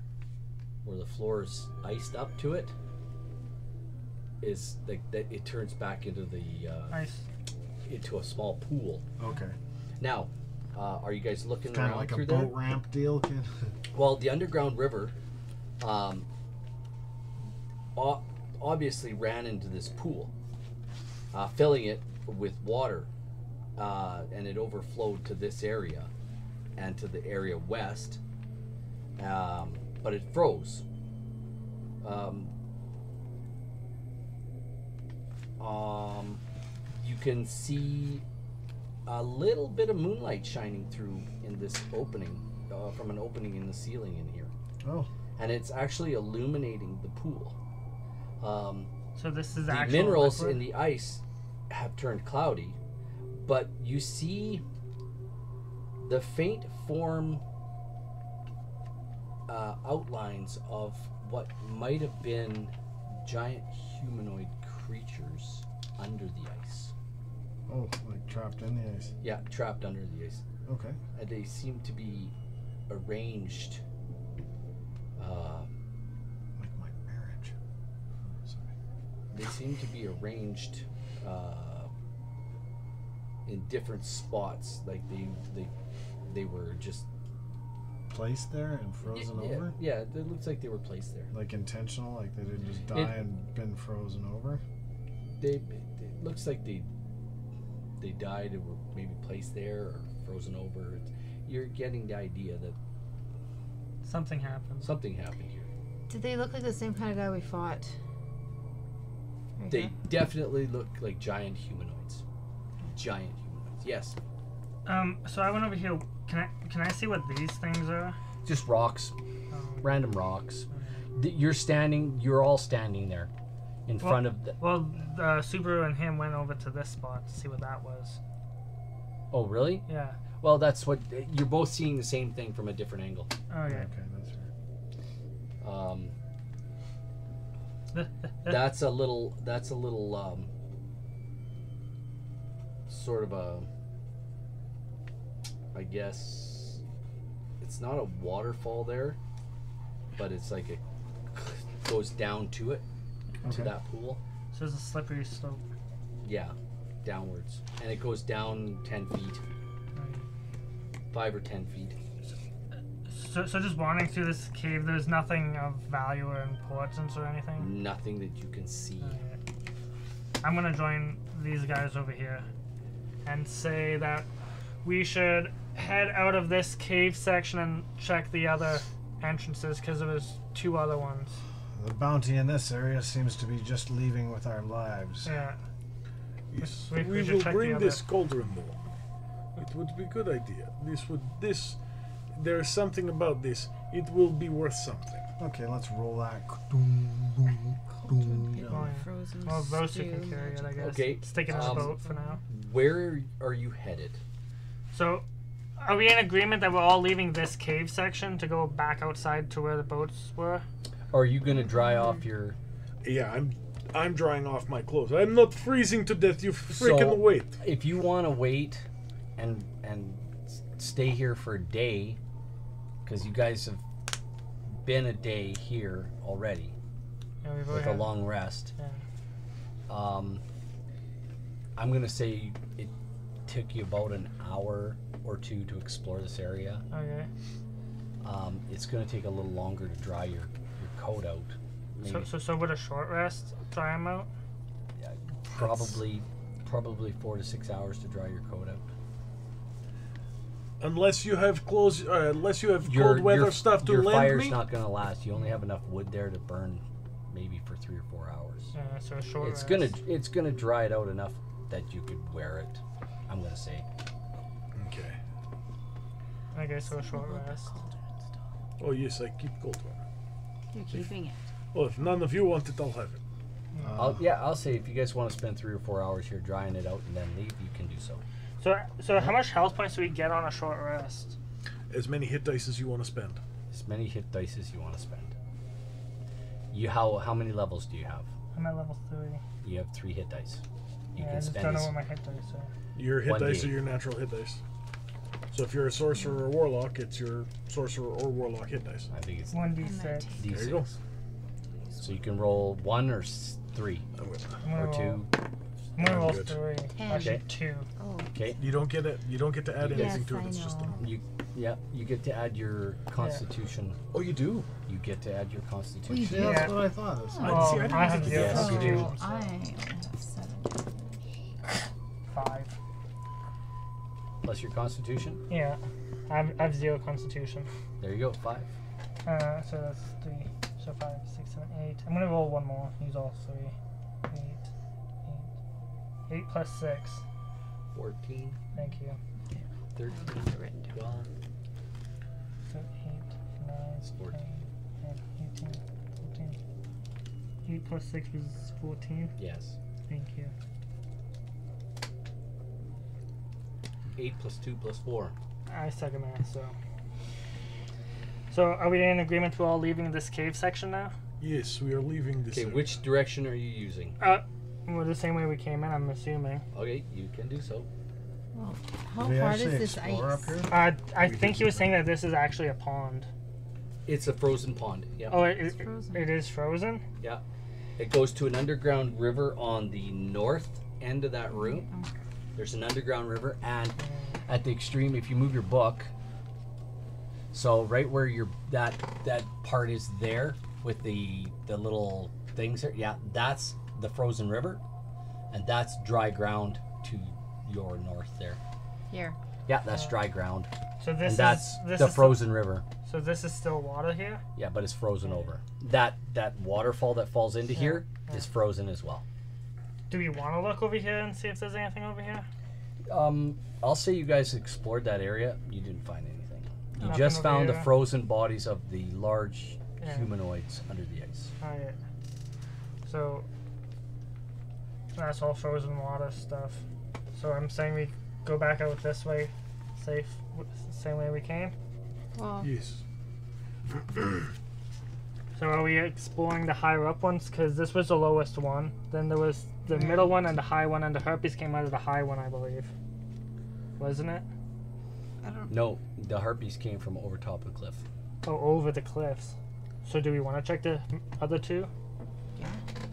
where the floor is iced up to it, is like that. It turns back into the Nice. into a small pool, Okay. Now, are you guys looking Kind around of like a through boat there? ramp deal. Well, the underground river obviously ran into this pool, filling it with water, and it overflowed to this area and to the area west, but it froze. You can see a little bit of moonlight shining through in this opening, from an opening in the ceiling in here. Oh. And it's actually illuminating the pool. So this is The actual minerals liquid? in the ice have turned cloudy, but you see the faint form outlines of what might have been giant humanoid creatures under the ice. Oh, like trapped in the ice. Yeah, trapped under the ice. Okay. And they seem to be arranged. Like my marriage. Sorry. They seem to be arranged in different spots. Like they were just Placed there and frozen over? Yeah, it looks like they were placed there. Like intentional? Like they didn't just die and been frozen over? It looks like they died and were maybe placed there or frozen over. You're getting the idea that Something happened. something happened here. Did they look like the same kind of guy we fought? Right They here? definitely look like giant humanoids. Giant humanoids. Yes. So I went over here. Can I see what these things are? Just rocks. Random rocks. You're all standing there in front of the... Well, Subaru and him went over to this spot to see what that was. Oh, really? Yeah. Well, that's what... You're both seeing the same thing from a different angle. Oh yeah. Okay, that's right. That's a little sort of a, I guess it's not a waterfall there, but it's like it goes down to it, to Okay. that pool. So there's a slippery slope. Yeah, downwards, and it goes down 10 feet, 5 or 10 feet. So just wandering through this cave, there's nothing of value or importance or anything? Nothing that you can see. Okay. I'm gonna join these guys over here and say that we should head out of this cave section and check the other entrances because there was 2 other ones. The bounty in this area seems to be just leaving with our lives. Yeah. Yes. We We should will check bring the this cauldron more. It would be a good idea. There is something about this. It will be worth something. Okay, let's roll that. Frozen Well, those 2 stew, can carry it, I guess. Okay, Stick it in the boat for now. Where are you headed? So, are we in agreement that we're all leaving this cave section to go back outside to where the boats were? Or are you going to dry off your... Yeah, I'm drying off my clothes. I'm not freezing to death. You freaking wait. If you want to wait and stay here for a day, because you guys have been a day here already Yeah, we've with already a had- long rest, Yeah. I'm going to say it took you about an hour or 2 to explore this area. Okay. It's going to take a little longer to dry your coat out. Maybe So would a short rest dry them out? probably 4 to 6 hours to dry your coat out. Unless you have clothes, unless you have cold weather stuff to your lend fire's me. not going to last. You only have enough wood there to burn maybe for 3 or 4 hours. Yeah, so a short It's rest. gonna dry it out enough that you could wear it. I'm gonna say. Okay. Okay, so a short rest. Oh yes, I keep cold water. You're keeping it. Well, if none of you want it, I'll have it. I'll say if you guys want to spend 3 or 4 hours here drying it out and then leave, you can do so. So how much health points do we get on a short rest? As many hit dice as you want to spend. As many hit dice as you want to spend. How many levels do you have? I'm at level 3. You have 3 hit dice. You Yeah, I can just spend don't know as- what my hit dice are. Your hit 1d8. dice are your natural hit dice. So if you're a sorcerer or warlock, it's your sorcerer or warlock hit dice. I think it's 1d6. D6. There you go. So you can roll 1 or 3 I'm gonna, I'm gonna or 2. roll- I'm I'm gonna roll Good. 3. Ten. Actually, Okay. 2. Oh. Okay. You don't get it. You don't get to add Yes, anything to it. I It's just a know. normal. You get to add your Constitution. Oh, you do. You get to add your We Constitution. do. Yeah, that's Yeah. what I thought. That's I Well, see, I didn't I have think you 0 did. Yes, you do. Constitution, so I only have 7. 5. Plus your Constitution. Yeah. I have 0 Constitution. There you go. 5. So that's 3. So 5, 6, 7, 8. I'm gonna roll one more. Use all 3. 8 plus 6. 14, Thank you. 13, Written down. 12. So 8, 9, 14. 10, 18, 14. 8 plus 6 was 14. Yes. Thank you. 8 plus 2 plus 4. I second that, so. So are we in agreement to all leaving this cave section now? Yes, we are leaving this. Okay, area. which direction are you using? Well, the same way we came in, I'm assuming. Okay, you can do so. Well, how Did we hard actually is this explore ice? up here? I We think did he was do saying that this is actually a pond. It's a frozen pond. Yeah. Oh, It's frozen. it is frozen? Yeah. It goes to an underground river on the north end of that room. Oh. There's an underground river, and at the extreme, if you move your book, so right where your that part is there with the little things there, yeah, that's the frozen river, and that's dry ground to your north there. Here. Yeah, that's dry ground, So and this that's is this the is frozen river. So this is still water here? Yeah, but it's frozen over. That waterfall that falls into here is yeah. frozen as well. Do we want to look over here and see if there's anything over here? I'll say you guys explored that area. You didn't find anything. You Nothing just over found the here. frozen bodies of the large Yeah. humanoids under the ice. Alright. So that's all frozen water stuff. So I'm saying we go back out this way, safe, same way we came. Well, Yes. So are we exploring the higher up ones? Because this was the lowest one. Then there was the middle one and the high one, and the harpies came out of the high one, I believe. Wasn't it? I don't. No, the harpies came from over top of the cliff. Oh, over the cliffs. So do we want to check the other two?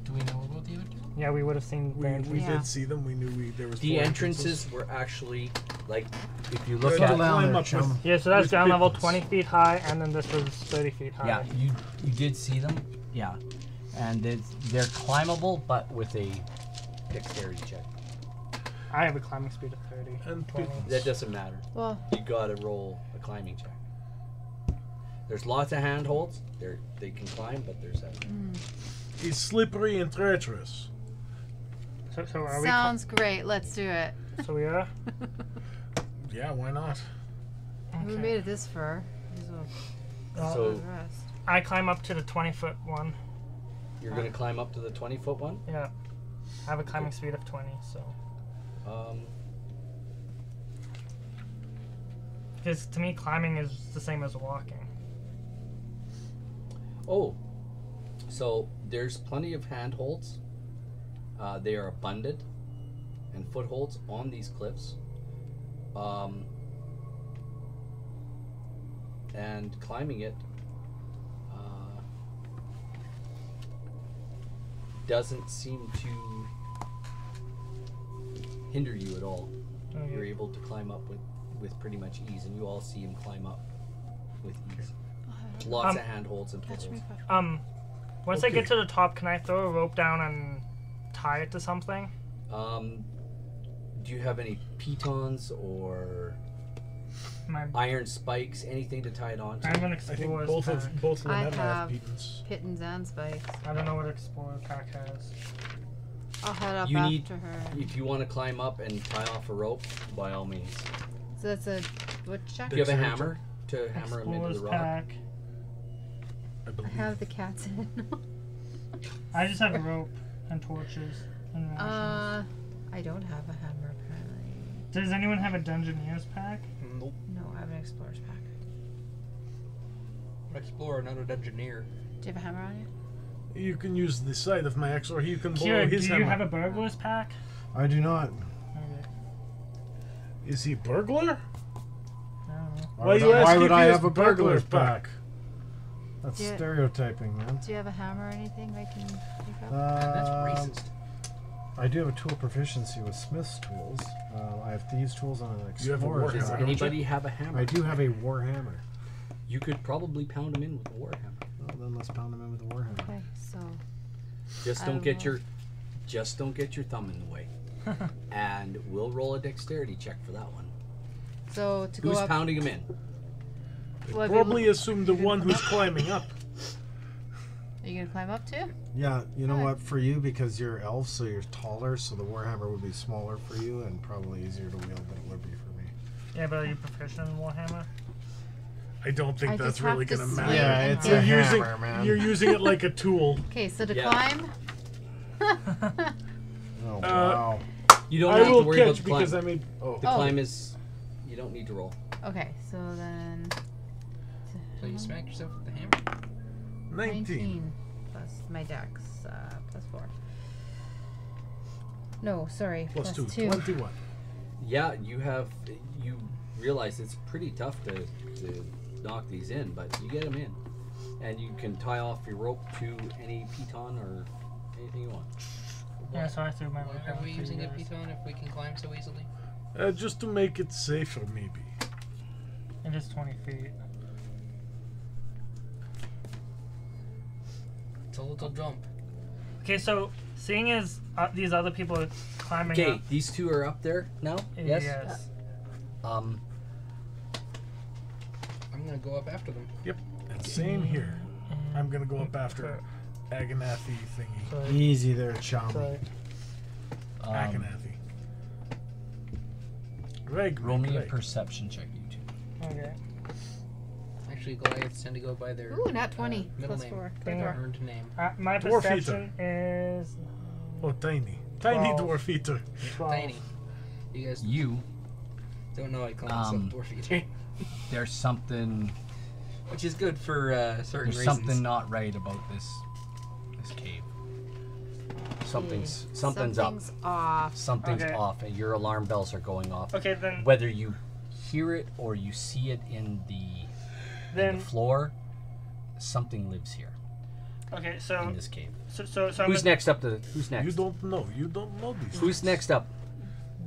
Do we know about the other two? Yeah, we would have seen the We entrance. Yeah. did see them. We knew there was. The 4 entrances were actually like, if you look Good at, Settle down climb there, up chum. with- Yeah, so that's with ground level pittance. 20 feet high, and then this was 30 feet high. yeah, you did see them. Yeah, and they're climbable, but with a dexterity check. I have a climbing speed of 30. And 20. pittance. That doesn't matter. Well, You gotta roll a climbing check. There's lots of handholds. They can climb, but there's that. He's slippery and treacherous. So are sounds great. Let's do it. So we are? Yeah, why not? We Okay. made it this far. Well, So The rest. I climb up to the 20-foot one. you're gonna climb up to the 20-foot one. Yeah. I have a climbing speed of 20, so. Because to me, climbing is the same as walking. Oh, so there's plenty of handholds. They are abundant, and footholds on these cliffs. And climbing it doesn't seem to hinder you at all. Okay. You're able to climb up with pretty much ease, and you all see him climb up with ease. Lots of handholds and Catch me footholds. if I Once I Okay. get to the top, can I throw a rope down and tie it to something? Do you have any pitons or My, iron spikes, anything to tie it on I have to? an I think explorer's both pack. of both I Lynette and I have have- pittance. pittons and spikes. I don't know what explorer's pack has. I'll head up You after need- her. If you want to climb up and tie off a rope, by all means. So that's a what check? Do you have a Dexterity hammer to hammer him into Explorer's the rock? pack. I I believe. have the cat's in. I just have a rope and torches and rations. I don't have a hammer apparently. Does anyone have a dungeoneer's pack? Nope. No, I have an explorer's pack. Explorer, not a dungeoneer. Do you have a hammer on you? You can use the side of my axe, or you can borrow Kira, do his you hammer. have a burglar's pack? I do not. Okay. Is he burglar? I don't know. Why you ask why if would he I has have a burglar's burglar's pack? That's Yeah. stereotyping, man. Do you have a hammer or anything I can pick up? That's Um, racist. I do have a tool proficiency with Smith's tools. I have thieves' tools on an You have a explorer's. warhammer, Does don't anybody have a hammer? I do have a warhammer. You could probably pound him in with a warhammer. Well, then let's pound them in with a warhammer. Okay, so Just I don't get will- your thumb in the way. And we'll roll a dexterity check for that one. so to go Who's up. pounding him in? Well, if Probably you, assume the one who's climbing up. are you gonna climb up too? Yeah, you know Alright. what? For you, because you're elf, so you're taller, so the warhammer would be smaller for you and probably easier to wield than it would be for me. Yeah, but are you proficient in Warhammer? I don't think I that's just have really to going to swing matter. Yeah, and it's hit. a You're using, hammer, man. you're using it like a tool. Okay, so to Yeah. climb. Oh, wow. You don't I have to will worry about catch the climb. because I made. Oh, The climb is... You don't need to roll. Okay, so then. So you smack yourself with the hammer. 19. plus my dex, plus 4. No, sorry, Plus 2. 2. 21. Yeah, you realize it's pretty tough to knock these in, but you get them in. And you can tie off your rope to any piton or anything you want. Yeah, so I threw my Why rope are down we for you using a guys. piton if we can climb so easily? Just to make it safer, maybe. It is 20 feet. It's a little jump. Okay, so seeing as these other people are climbing Okay, up. these two are up there now? Yes? Yes. Um, I'm gonna go up after them. And same here. I'm going to go up after Aganathi thingy. So, Easy there, chum. so Aganathi. Greg, Roll me a Greg. perception check, you two. okay. Actually, Goliaths tend to go by their Ooh, not 20. middle Plus name. 4. Dang it. Earned name. My Dwarf perception is Oh, tiny. Tiny 12. dwarf eater. 12. Tiny. You guys You, don't know I call myself dwarf eater. there's something Which is good for certain There's reasons. something not right about this cave. Something's up. Off. Something's Okay. off, and your alarm bells are going off. Okay, then Whether you hear it or you see it in the floor, something lives here okay, in so this cave. so Who's next up? Who's next? You don't know. You don't know these. Who's next up?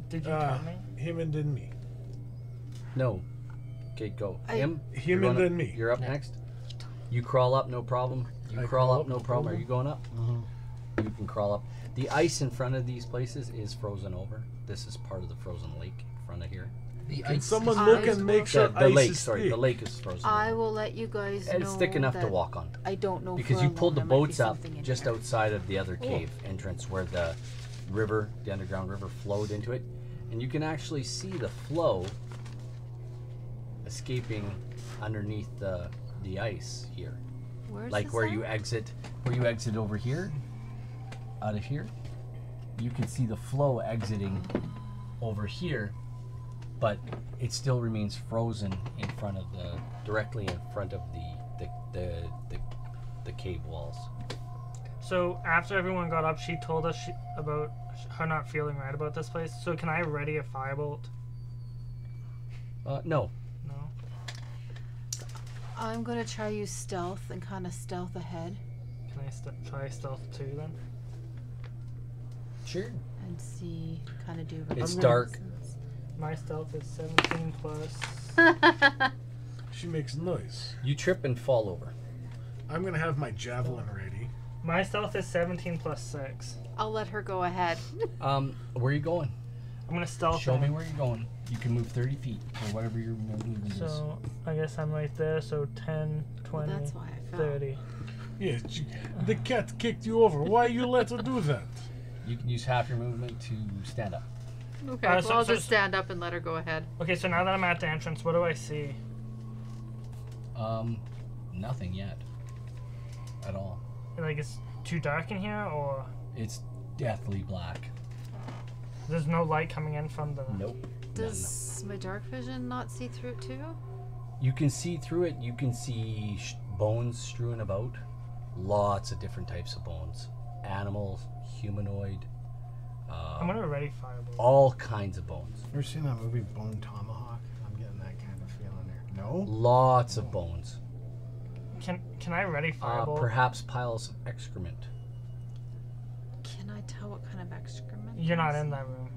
Did you Uh, count me? Him and then me. No. Okay, go. Him and going then up- me. You're up next. You crawl up, no problem. You crawl up, no problem. Are you going up? Mm-hmm. You can crawl up. The ice in front of these places is frozen over. This is part of the frozen lake in front of here. The Can ice someone I look will- and make sure The ice lake, is sorry, thick? the lake is frozen. I over. will let you guys know. It's thick enough to that walk on. I don't know Because for you a pulled the long there might be boats up something in just here. outside of the other cave entrance where the river, the underground river, flowed into it, and you can actually see the flow escaping underneath the ice here. Where's Like this where at? you exit over here, out of here, you can see the flow exiting over here, but it still remains frozen in front of directly in front of the cave walls. So after everyone got up, she told us about her not feeling right about this place. So can I ready a firebolt? No. No. I'm gonna try use stealth and kind of stealth ahead Can I try stealth too then? Sure. and see, kind of do. It's I'm dark. My stealth is 17 plus. She makes noise. You trip and fall over. I'm gonna have my javelin ready. My stealth is 17 plus 6. I'll let her go ahead. Where are you going? I'm gonna stealth. Show me in. where you're going. You can move 30 feet or whatever your movement is. So I guess I'm right there. So 10, 20, That's why I fell. 30. Yeah, the cat kicked you over. Why you let her do that? You can use half your movement to stand up. Okay, so- well, I'll so- just stand up and let her go ahead. Okay, so now that I'm at the entrance, what do I see? Nothing yet. At all. Like it's too dark in here, or It's deathly black. there's no light coming in from the. Nope. Does my dark vision not see through it too? You can see through it. You can see bones strewn about. Lots of different types of bones. Animals, humanoid, I'm gonna ready firebolt. all kinds of bones. Ever seen that movie Bone Tomahawk? I'm getting that kind of feeling there. No? Lots of bones. Can I ready firebolt? Perhaps piles of excrement. Can I tell what kind of excrement? You're not this in is? that room.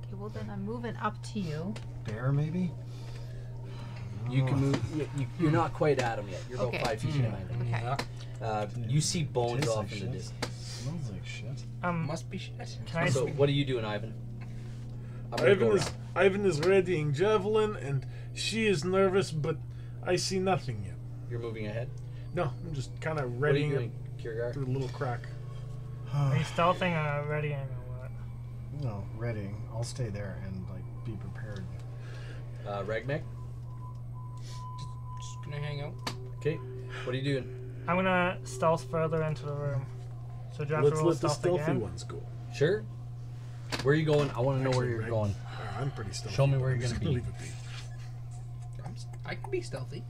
Okay, well then I'm moving up to you. Bear, maybe? You can move. You're not quite at him yet. You're about Okay. 5 feet behind him. Okay. You see bones Tastes off like in the shit. distance. Smells like shit. Must be shit. Can I? So what are you doing, Ivan? I'm gonna go around. Ivan is readying javelin, and she is nervous, but I see nothing yet. You're moving ahead. No, I'm just kind of What are you readying doing, it Kiergar? through a little crack. Are you stealthing or readying or what? No, ready. I'll stay there and like be prepared. Ragmek? Just gonna hang out. Okay. What are you doing? I'm gonna stealth further into the room. So do you have Let's to roll let the stealth stealthy again? ones go. Sure. Where are you going? I want to know where Actually, you're Rag- going. I'm pretty stealthy. Show me but where I'm you're just gonna leave be. it be. I can be stealthy.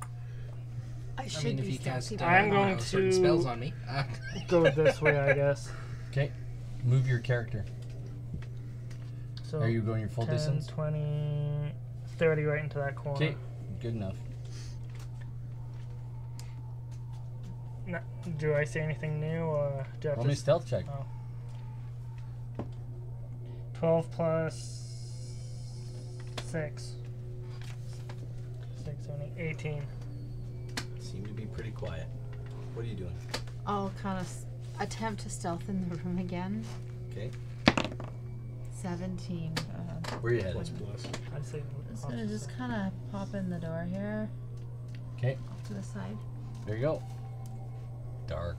I I should mean, if be you cast stealthy. I'm going certain to- spells on me. Go this way, I guess. Okay. Move your character. So Are you going your full 10, distance? 20, 30 right into that corner. Okay. Good enough. No, do I see anything new or do I have Roll me a to... stealth check. Oh. 12 plus 6. 6, 7, 8, 18. Seem to be pretty quiet. What are you doing? I'll kind of attempt to stealth in the room again. Okay. 17. Where are you headed? Bless. I'd say Just gonna just kind of pop in the door here. Okay. Off to the side. There you go. Dark.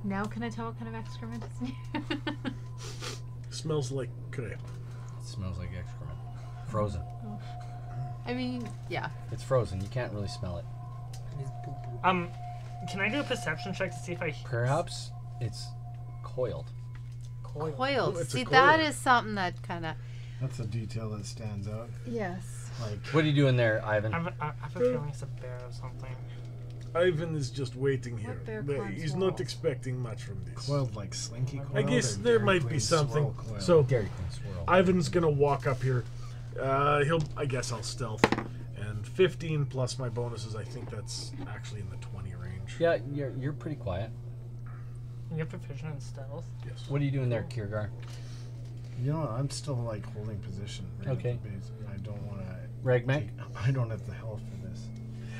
Now can I tell what kind of excrement it's near? Smells like crepe. It smells like excrement. Frozen. I mean, yeah. It's frozen. You can't really smell it. Can I do a perception check to see if I Perhaps it's coiled. Coiled. Oh, it's a See, coil. that is something that kind of. That's a detail that stands out. Yes. Like, What are you doing there, Ivan? I have a feeling it's a bear or something. Ivan is just waiting here. What bear But climbs He's walls? not expecting much from this. coiled like slinky coiled. I guess or there Dairy might Queen be something. swirl coiled? So Dairy Queen swirl. Ivan's gonna walk up here. I guess I'll stealth. And 15 plus my bonuses, I think that's actually in the 20 range. Yeah, you're pretty quiet. You're proficient in stealth. Yes. What are you doing there, Kiergar? You know, I'm still like holding position. Right Okay. At the base. I don't want to. Ragmek? I don't have the health for this.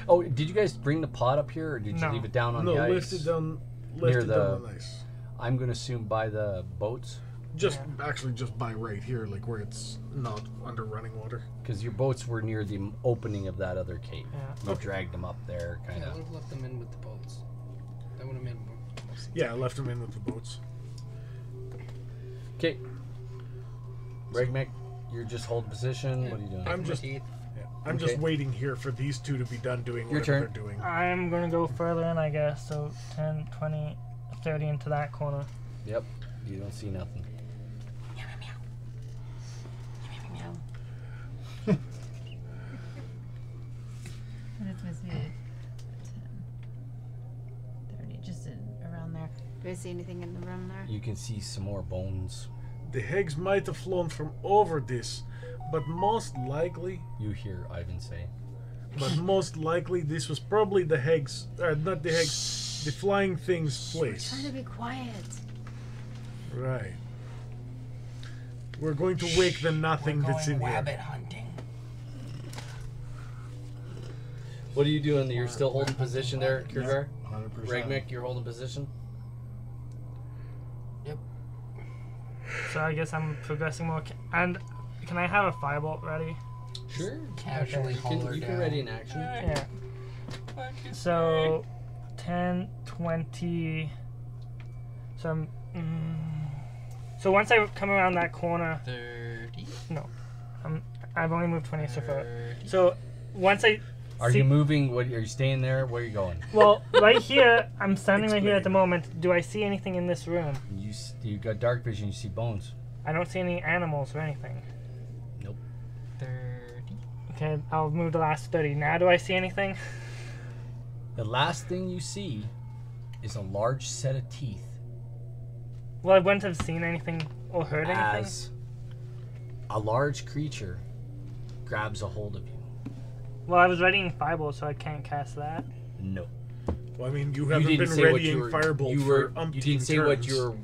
Oh, did you guys bring the pot up here, or did you No. leave it down on No, the ice? lift it down. Near Lift it the- down on ice. I'm going to assume by the boats, Just actually just by right here, like where it's not under running water. because your boats were near the opening of that other cave. Yeah. You dragged them up there, kind Yeah, I of. would have left them in with the boats. That would have been more. Yeah, I left them in with the boats. Okay. Ragmek, you're just holding position. What are you doing? I'm just teeth. I'm Okay. just waiting here for these two to be done doing Your whatever turn. they're doing. I'm gonna go further in, I guess. So 10, 20, 30 into that corner. Yep. You don't see nothing. And it's supposed to be 10, 30, just around there. Do I see anything in the room there? You can see some more bones. The hags might have flown from over this, but most likely, You hear Ivan say. this was probably the hags, not the hags, the flying thing's Try place. to be quiet. Right. We're going to wake the nothing that's in here. rabbit hunting. What are you doing? You're still holding position there, Kiergar? 100%. Ragmek, you're holding position? So I guess I'm progressing more. And can I have a firebolt ready? Sure. Casually You haul her can down. ready in action. Yeah. So 10, 20. So I'm. So once I come around that corner, 30. I've only moved 20 so far. 30. So once I. Are see- you moving? What? Are you staying there? Where are you going? Well, right here, I'm standing right here at the moment. Do I see anything in this room? You got dark vision. You see bones. I don't see any animals or anything. 30. Okay, I'll move the last 30. Now do I see anything? The last thing you see is a large set of teeth. Well, I wouldn't have seen anything or heard anything. As a large creature grabs a hold of you. Well, I was readying Firebolt, so I can't cast that. No. Well, I mean, you You haven't didn't been say what you readying were. Firebolt You for were. You umpteen didn't say what turns. you were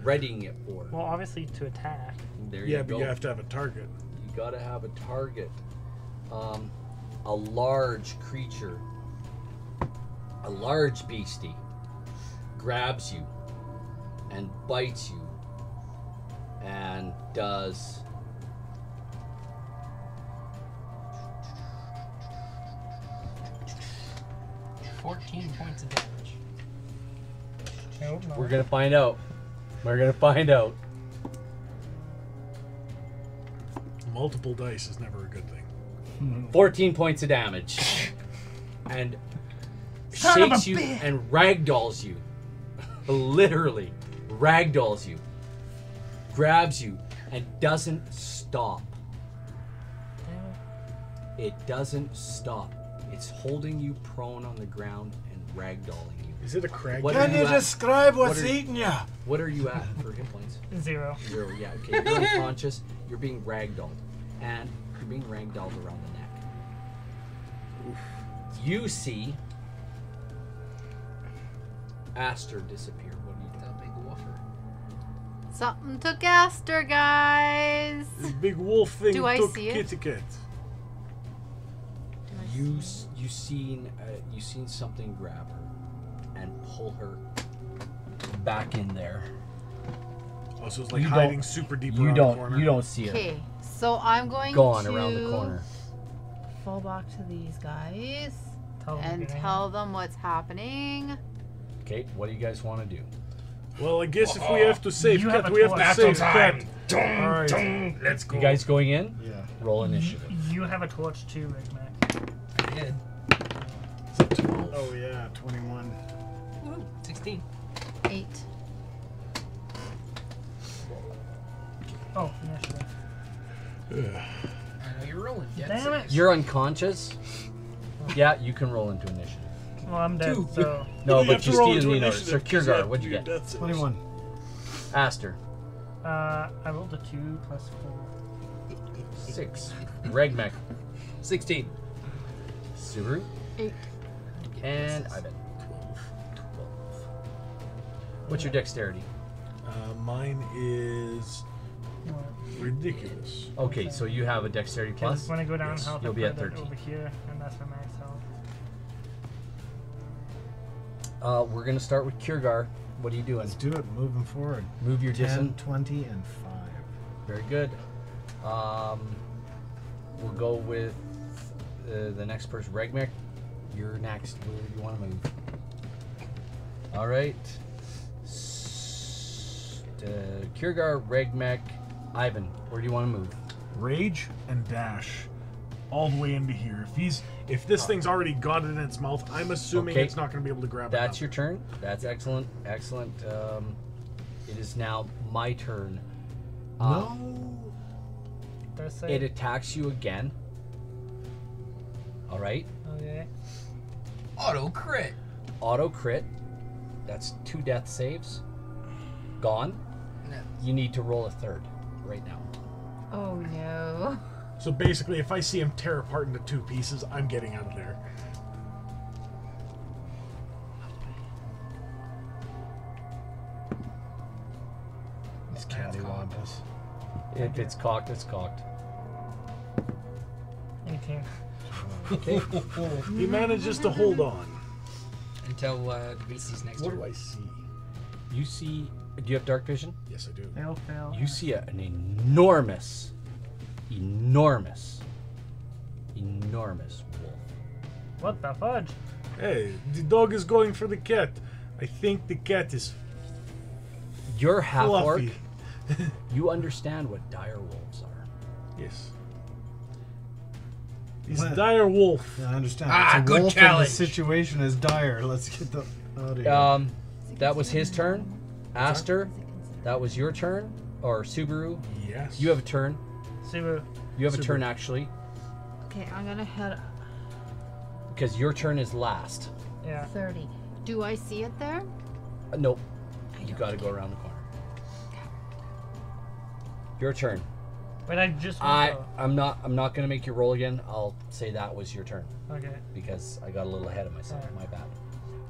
readying it for? Well, obviously to attack. There Yeah, you but go. you have to have a target. You gotta have a target. A large creature, a large beastie, grabs you and bites you and does 14 points of damage. Nope, no. We're gonna find out. We're gonna find out. Multiple dice is never a good thing. 14 points of damage. And Son of a shakes you bitch. and ragdolls you. Literally ragdolls you. Grabs you and doesn't stop. It doesn't stop. It's holding you prone on the ground and ragdolling you. Is it a crag? What Can are you at? describe what's What are- eating you? What are you at for hit points? 0. 0, yeah. Okay, you're unconscious. You're being ragdolled. And you're being ragdolled around the neck. You see Aster disappear. What do you do? That big woofer. Something took Aster, guys. This big wolf thing Do I took see it? Kitty Cat. You seen something grab her and pull her back in there. Oh, so it's like You hiding don't- super deep You around the corner. don't see her. Okay, so I'm going Gone to around the corner. fall back to these guys Tell them and to get in. tell them what's happening. Okay, what do you guys want to do? Well, I guess if we have to save You Cat, have a we have torch. to save Cat. All right. Let's go. You guys going in? Yeah. Roll initiative. You have a torch too, Rigmac. I did. Oh yeah, 21. Woo, 16. 8. Oh, initiative. I know you're rolling. Dead Damn it. saves. You're unconscious? Yeah, you can roll into initiative. Well, I'm dead, Two. so. No, You but have you to roll still into need an order. initiative So, 'cause you Kiergar, have what'd to you do get? death saves. 21. Aster, I rolled a 2 plus 4. 6. Regmek, 16. Subaru, 8. and Ivan. What's your dexterity? Mine is ridiculous. Okay, so you have a dexterity Because plus. when I go down Yes, health, you'll I be at put it 13. over here, and that's my max health. We're gonna start with Kiergar. What are you doing? Let's do it. Moving forward. Move your 10, distance. 20, and 5. Very good. We'll go with the next person, Regmek. You're next. Where do you want to move? All right. Kiergar, Regmek, Ivan. Where do you want to move? Rage and dash all the way into here. If this thing's already got it in its mouth, I'm assuming Okay. it's not going to be able to grab it. That's your turn. That's excellent. Excellent. It is now my turn. Does say. It attacks you again. All right. Okay. Auto crit. Auto crit. That's 2 death saves. Gone. No. You need to roll a 3rd right now. Oh no. So basically, if I see him tear apart into 2 pieces, I'm getting out of there. These cattywampus. If it's cocked, it's cocked. 18. Okay. He manages to hold on. Until VC's next What turn. do I see? You see. Do you have dark vision? Yes, I do. Fail, fail. You see an enormous wolf. What the fudge? Hey, the dog is going for the cat. I think the cat is You're half orc. fluffy. You understand what dire wolves are. Yes. He's What? dire wolf. Yeah, I understand. Ah, it's a good wolf challenge. And the situation is dire. Let's get the out of here. That was his turn. Aster, that was your turn. Or Subaru, Yes. you have a turn. Subaru. You have a Subaru. turn actually, Okay, I'm gonna head because your turn is last. Yeah. 30. Do I see it there? Nope. You got to go around the corner. Your turn. But I just went I'm not gonna make you roll again. I'll say that was your turn though. Okay. because I got a little ahead of myself. Alright. My bad.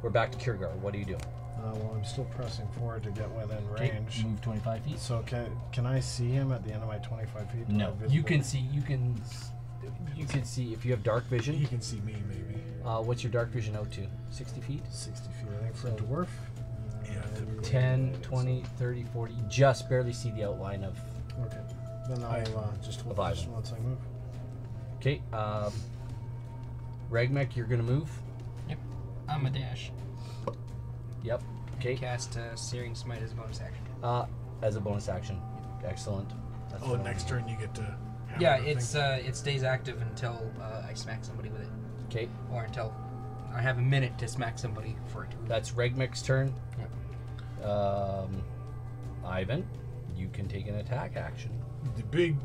We're back to Kiergar. What are you doing? Well, I'm still pressing forward to get within Okay, range. move 25 feet. So can I see him at the end of my 25 feet? Do I No, have you can visibility? see. You can see if you have dark He vision. can see me, maybe. What's your dark vision out to? 60 feet. 60 feet, I think, for a So- dwarf. Yeah, typically. 10, 20, 30, 40. Just barely see the outline of. Okay. Then I'll just hold Of this Ivan. once I move. Okay. Regmek, you're gonna move. I'm a dash. Yep. Okay. Cast Searing Smite as a bonus action. As a bonus action. Excellent. That's Oh, what I'm next gonna turn you get to. Hammer Yeah, the it's thing. it stays active until I smack somebody with it, do. Okay. or until I have a minute to smack somebody for it. That's Regmek's turn. Yep. Ivan, you can take an attack action. The big.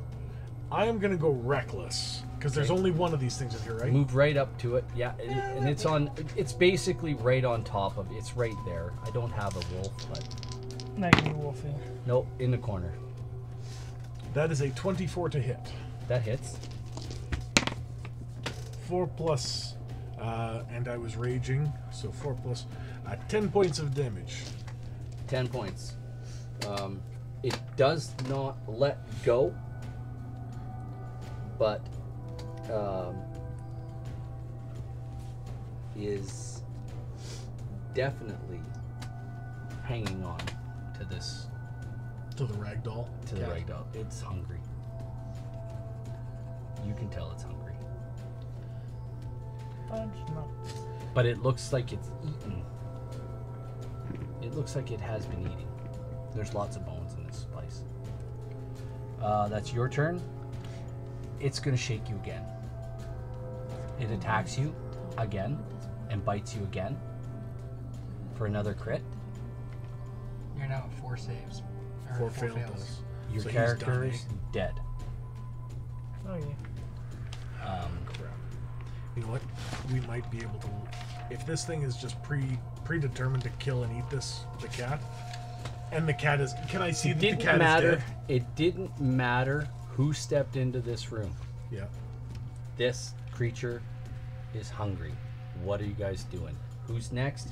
I am gonna go reckless because there's Okay. only one of these things in here, right? Move right up to it. Yeah, and it's on. It's basically right on top of. It's right there. I don't have a wolf, but Negative wolfie. nope, in the corner. That is a 24 to hit. That hits. 4 plus, and I was raging, so 4 plus 10 points of damage. 10 points. It does not let go, but is definitely hanging on to this, To the ragdoll. to the Yeah. ragdoll. It's hungry. You can tell it's hungry. Punch, no. But it looks like it's eaten. It looks like it has been eating. There's lots of bones in this place. That's your turn. It's gonna shake you again. It attacks you again and bites you again for another crit. You're now at 4 saves. Or 4 4 fails. fails. Your So he's character done, is dead. Oh yeah. Crap. You know what? We might be able to. If this thing is just predetermined to kill and eat the cat, and the cat is. Can I see It that the didn't cat matter. is dead? It didn't matter who stepped into this room. Yeah. This creature is hungry. What are you guys doing? Who's next?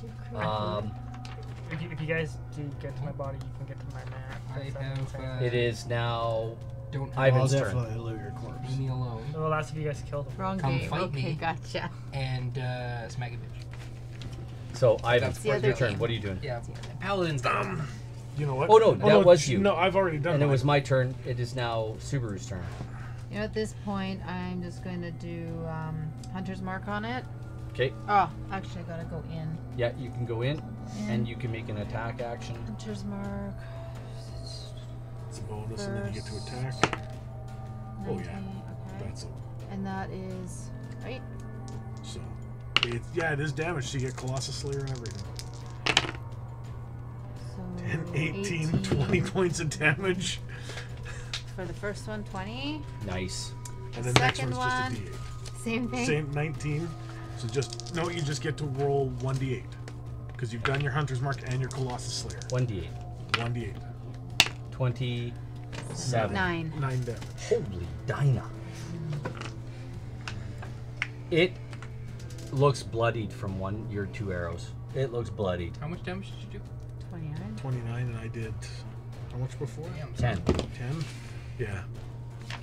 If you guys do get to my body, you can get to my map. I That's have, insane. It is now Don't Ivan. I'll Ivan's turn. definitely loot your corpse. leave me alone Well, that's if you guys killed him. Wrong Come game. fight Okay, me. gotcha. and smack a bitch. So Ivan, That's the your other turn. game. What are you doing? Yeah, Paladin's down. You know what? Oh, no, that was you. No, I've already done And it mine. was my turn. It is now Subaru's turn. You know, at this point, I'm just going to do Hunter's Mark on it. Okay. Oh, actually, I gotta go in. Yeah, you can go in, and you can make an attack action. Hunter's Mark. It's a bonus, and then you get to attack. Oh, 19, yeah. Okay. That's it. And that is right. So, it is damage. So you get Colossus Slayer and everything. So 10, 18, 20 points of damage. For the first one, 20. Nice. And the next Second one's one. just a D8. Same thing. Same 19. So you just get to roll 1d8. Because you've done your Hunter's Mark and your Colossus Slayer. 1d8. 1d8. 27. 9. 9 damage. Holy Dinah. It looks bloodied from your 2 arrows. It looks bloodied. How much damage did you do? 29. 29, and I did how much before? Damn, 10. 10. Yeah.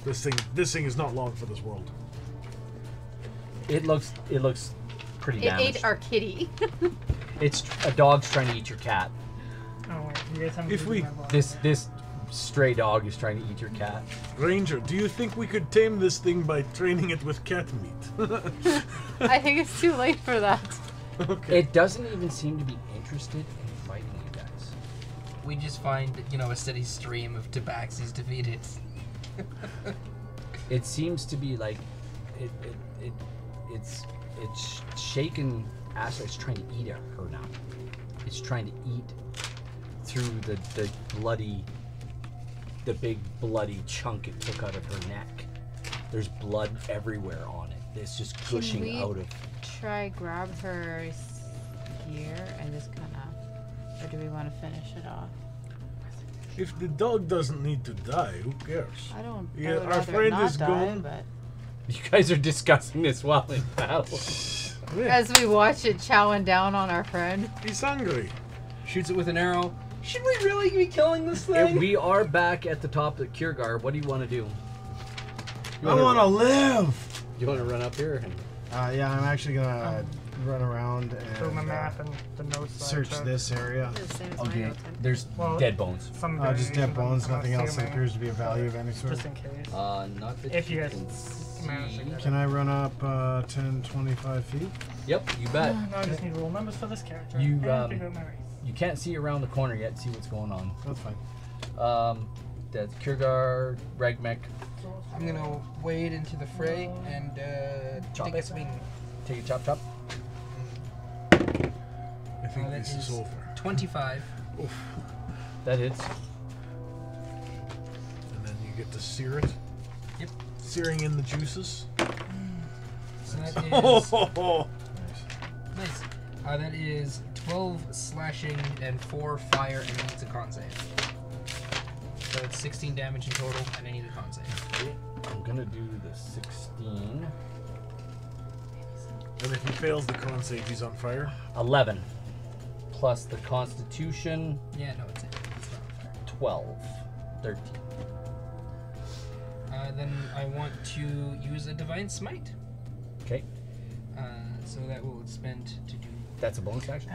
This thing is not long for this world. It looks pretty It damaged. ate our kitty. It's a dog's trying to eat your cat. Oh wait, you guys haven't If used we- my body yet. This stray dog is trying to eat your cat. Ranger, do you think we could tame this thing by training it with cat meat? I think it's too late for that. Okay. It doesn't even seem to be interested in fighting you guys. We just find, a steady stream of tabaxis defeated. It seems to be like it's shaken. Astra is trying to eat at her now. It's trying to eat through the big bloody chunk it took out of her neck. There's blood everywhere on it. It's just gushing we out of. try grab her gear and just kind of, or do we want to finish it off? If the dog doesn't need to die, who cares? I don't. Yeah, I would our rather friend not is die, gone. But You guys are discussing this while in battle. as we watch it chowing down on our friend. He's hungry. shoots it with an arrow. Should we really be killing this thing? We are back at the top of the Kiergar. What do you want to do? I want to live. You want to run up here? Yeah, I'm actually gonna run around Through my and map and the notes. that I search took. this area. The same as my Okay. notes. There's Well, dead bones. Some Just dead variation, bones, I'm not nothing else that assuming, appears to be of value of any sort. Just in case. Not that If you you guys can manage to see. get Can I run up 10, 25 feet? Yep, you bet. Now I just need rule numbers for this character. You, and figure out my race. You can't see around the corner yet. See what's going on. That's fine. That's Kiergar, Ragmek. I'm gonna wade into the fray and Chop take it. a swing. Take a chop chop. I think that this is is over. 25. That hits. And then you get to sear it. Yep. Searing in the juices. So that is Oh, nice. That is 12 slashing and 4 fire, and it needs a con save. So it's 16 damage in total, and I need a con save. I'm gonna do the 16. and if he fails the con save, he's on fire. 11. Plus the Constitution, Yeah, no, it's not fire. 12. 13. Then I want to use a divine smite. Okay. So that will spend to do. That's a bonus action?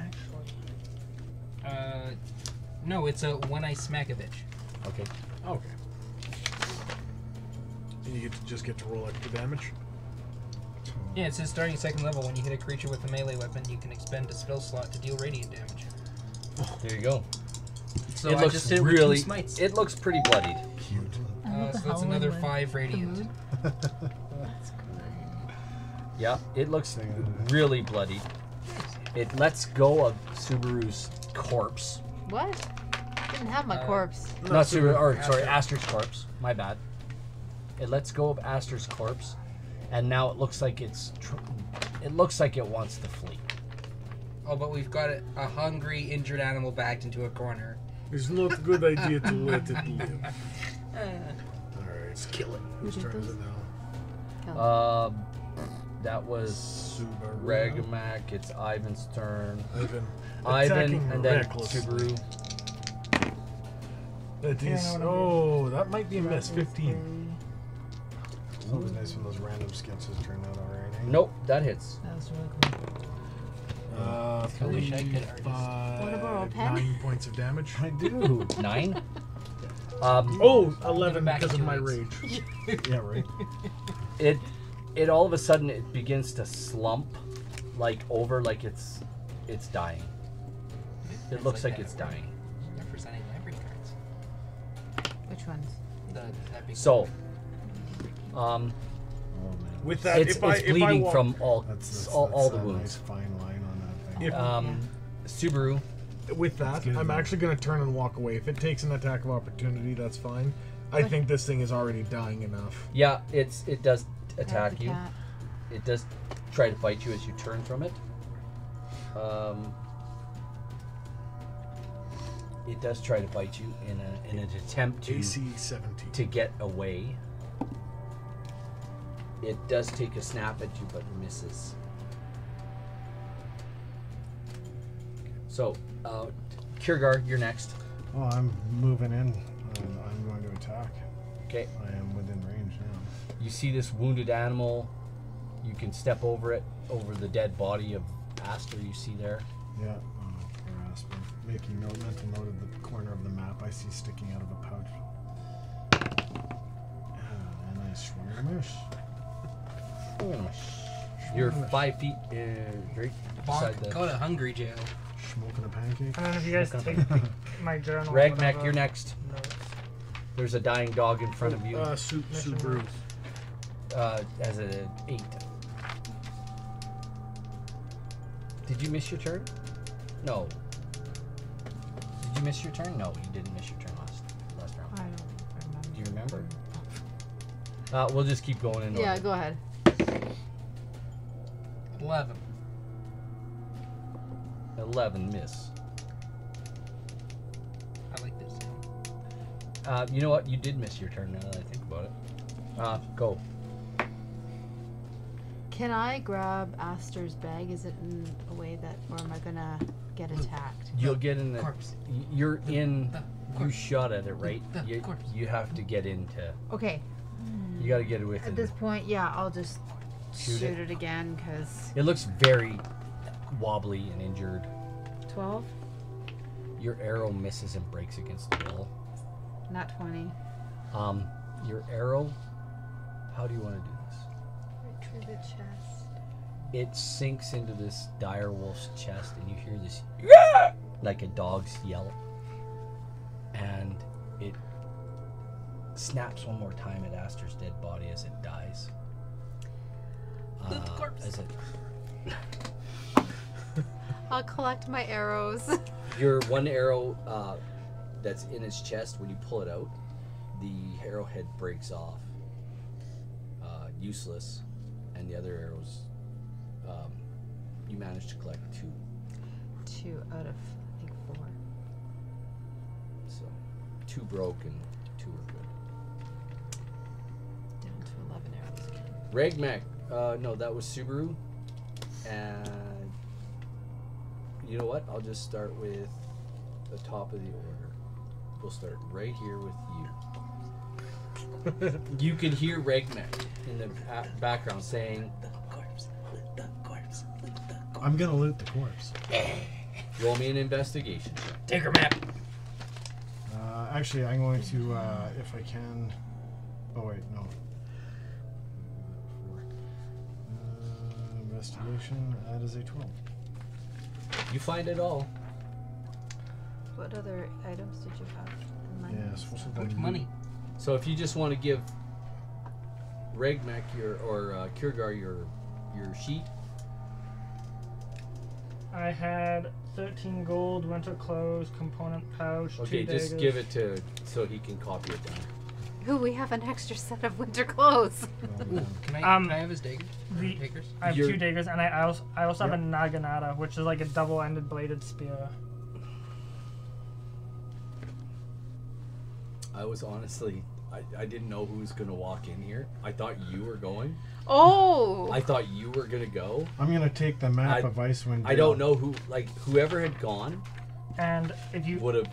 No, it's a when I smack a bitch. Okay. Okay. And you just get to roll extra damage. Yeah, it says starting second level, when you hit a creature with a melee weapon, you can expend a spell slot to deal radiant damage. There you go. So it I looks just did it with 2 really. smites. It looks pretty bloodied. Cute. So that's another 5 radiant. Yeah, it looks really bloody. It lets go of Subaru's corpse. What? Didn't have my corpse. Not Subaru, or sorry, Aster's corpse. My bad. It lets go of Aster's corpse, and now it looks like it looks like it wants to flee. Oh, but we've got a hungry, injured animal backed into a corner. It's not a good idea to let it live. Alright, let's kill it. Whose turn is it now? Kill. That was Subaru. Ragamak. It's Ivan's turn. Ivan. Ivan, Attacking and then recklessly. Subaru. That Yeah, is. I know what I Oh, that might be a miss. 15. It's always nice when those random sketches turn out alright. Eh? Nope, that hits. That's really cool. Uh, I wish I could 3, artist. Wanna borrow a 5, pen? 9 points of damage. I do. 9. Oh, 11 back because in of 2 my weeks. rage. Yeah, right. It all of a sudden it begins to slump, like over, like it's dying. It looks like it's dying. Representing library cards. Which ones? That big So, Oh man. With that, it's if I bleeding walk, from all That's all the a wounds. nice fine line on that thing. If- Subaru. with that, good, I'm though. actually going to turn and walk away. If it takes an attack of opportunity, that's fine. I think this thing is already dying enough. Yeah, it does Cat attack the you. cat. It does try to bite you as you turn from it. It does try to bite you in an attempt to AC 17. to get away. It does take a snap at you, but misses. So, Kiergar, you're next. Oh, I'm moving in. I'm going to attack. Okay. I am within range now. You see this wounded animal. You can step over it, over the dead body of Aster you see there. Yeah. Oh, poor Aspen. Making mental note of the corner of the map I see sticking out of a pouch. And I swing a miss. You're 5 feet right beside Bonk, the... go to hungry jail. Smoking a pancake. And then if you guys take my journal. Ragnak, whatever, you're next. notes. There's a dying dog in front of you. Subaru. As an 8. Did you miss your turn? No. Did you miss your turn? No, you didn't miss your turn last round. I don't Do you remember? We'll just keep going in Yeah, order. go ahead. 11. 11, miss. I like this. You know what? You did miss your turn now that I think about it. Go. Can I grab Aster's bag? Is it in a way that, or am I gonna get attacked? You'll get in the. Corpse. You're in. The You corpse. shot at it, right? The You, corpse. you have to get into. Okay. You got to get it within. At this point, yeah, I'll just Shoot shoot it. it again because It looks very wobbly and injured. 12, Your arrow misses and breaks against the wall. not 20. Your arrow. How do you want to do this? Right through the chest. It sinks into this dire wolf's chest, and you hear this like a dog's yelp, and it snaps one more time at Aster's dead body as it dies. Loot the corpse. As it, I'll collect my arrows. your one arrow that's in its chest, when you pull it out, the arrowhead breaks off, useless, and the other arrows, you managed to collect 2. 2 out of, I think, 4. So 2 broke and 2 are good. Down to 11 arrows again. Regmac, no, that was Subaru, and you know what? I'll just start with the top of the order. We'll start right here with you. You can hear Regmac in the background saying, "The corpse, the corpse, the corpse." I'm gonna loot the corpse. Roll me an investigation check. Tinker map. Actually, I'm going to, if I can. Oh wait, no. Investigation. That is a 12. You find it all. What other items did you have in mind? Yes. What's the Which money? So if you just want to give Regmac or Kiergar your sheet, I had 13 gold, winter clothes, component pouch, okay, 2 just daggers. give it to so he can copy it down. Ooh, we have an extra set of winter clothes. Oh, man. Can I have his dagger? the- Daggers? I have You're- 2 daggers, and I also have a Yep. naginata, which is like a double-ended bladed spear. I was honestly, I didn't know who was going to walk in here. I thought you were going. Oh! I thought you were going to go. I'm gonna take the map I- of Icewind I don't know who, like, whoever had gone And if you, would have.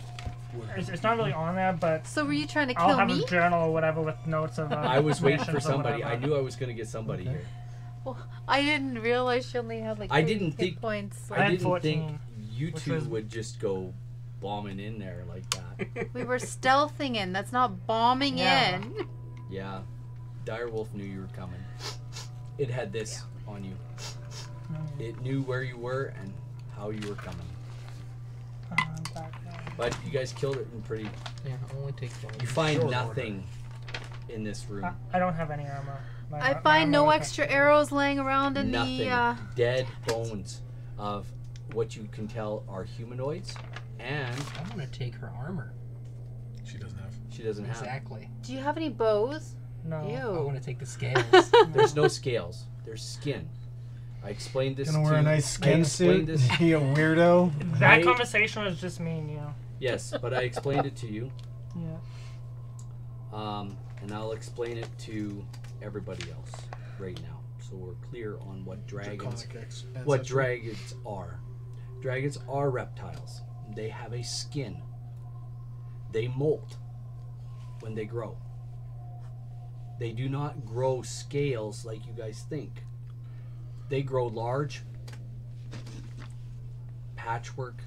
it's not really on there, but So were you trying to I'll kill have me? a journal or whatever with notes of. I was waiting for missions or somebody. I whatever. knew I was going to get somebody Okay. here. Well, I didn't realize she only had like I 3 didn't hit think- points. I I had didn't 14, think you which two was- would just go bombing in there like that. We were stealthing in. That's not bombing Yeah. in. Yeah. Direwolf knew you were coming. It had this on you. It knew where you were and how you were coming. Back there. But you guys killed it in pretty. Yeah, I'll only take 12. You find Short nothing in this room. I don't have any armor. I find no extra arrows laying around in Nothing. the. Dead bones of what you can tell are humanoids, and I'm gonna take her armor. She doesn't have. she doesn't have. Exactly. Do you have any bows? No. I Ew. want to take the scales. There's no scales. There's skin. I explained this Gonna to wear a nice skin explained suit. this- You weirdo. That I- conversation was just me and you. Yes, but I explained it to you, Yeah. and I'll explain it to everybody else right now, so we're clear on what dragons. What dragons are. Dragons are reptiles. They have a skin. They molt when they grow. They do not grow scales like you guys think. They grow large, patchwork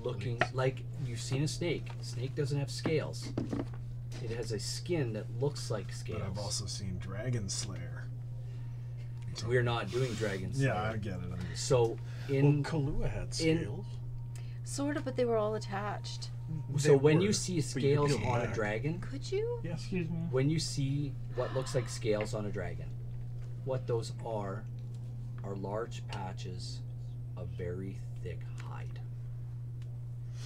looking, like you've seen a snake. Snake doesn't have scales. It has a skin that looks like scales. But I've also seen Dragon Slayer. We're not doing dragons. Yeah, I get it. I'm just, So in Kahlua had in- scales. Sort of, but they were all attached. so They when were, you see but you scales could peel on a back. dragon, Could you? Yes. Excuse me. when you see what looks like scales on a dragon, what those are large patches of very thick hide.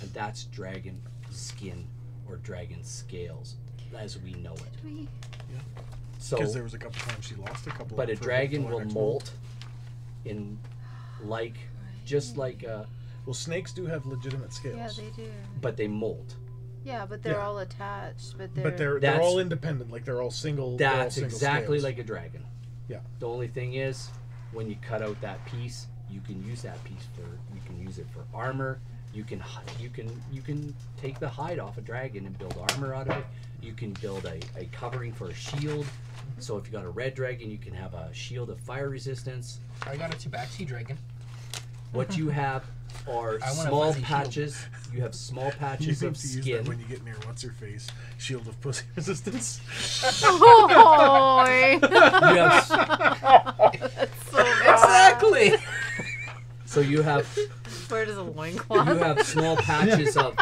And that's dragon skin or dragon scales as we know it. We... So, Because there was a couple times she lost a couple. but a for dragon the will next molt in like, just like a, one. Well, snakes do have legitimate scales. Yeah, they do. but they molt. Yeah, but they're Yeah. all attached. But But they're That's- all independent. Like they're all single. they're all That's single exactly scales. like a dragon. Yeah. The only thing is, when you cut out that piece, you can use that piece you can use it for armor. You can take the hide off a dragon and build armor out of it. You can build a covering for a shield. So if you got a red dragon, you can have a shield of fire resistance. I got a Tabaxi dragon. What you have are small patches. You have small patches You of have to use skin. that when you get near what's her face. Shield of pussy resistance. Oh, You have that's so Exactly. so you have Where does a loincloth? you have small patches of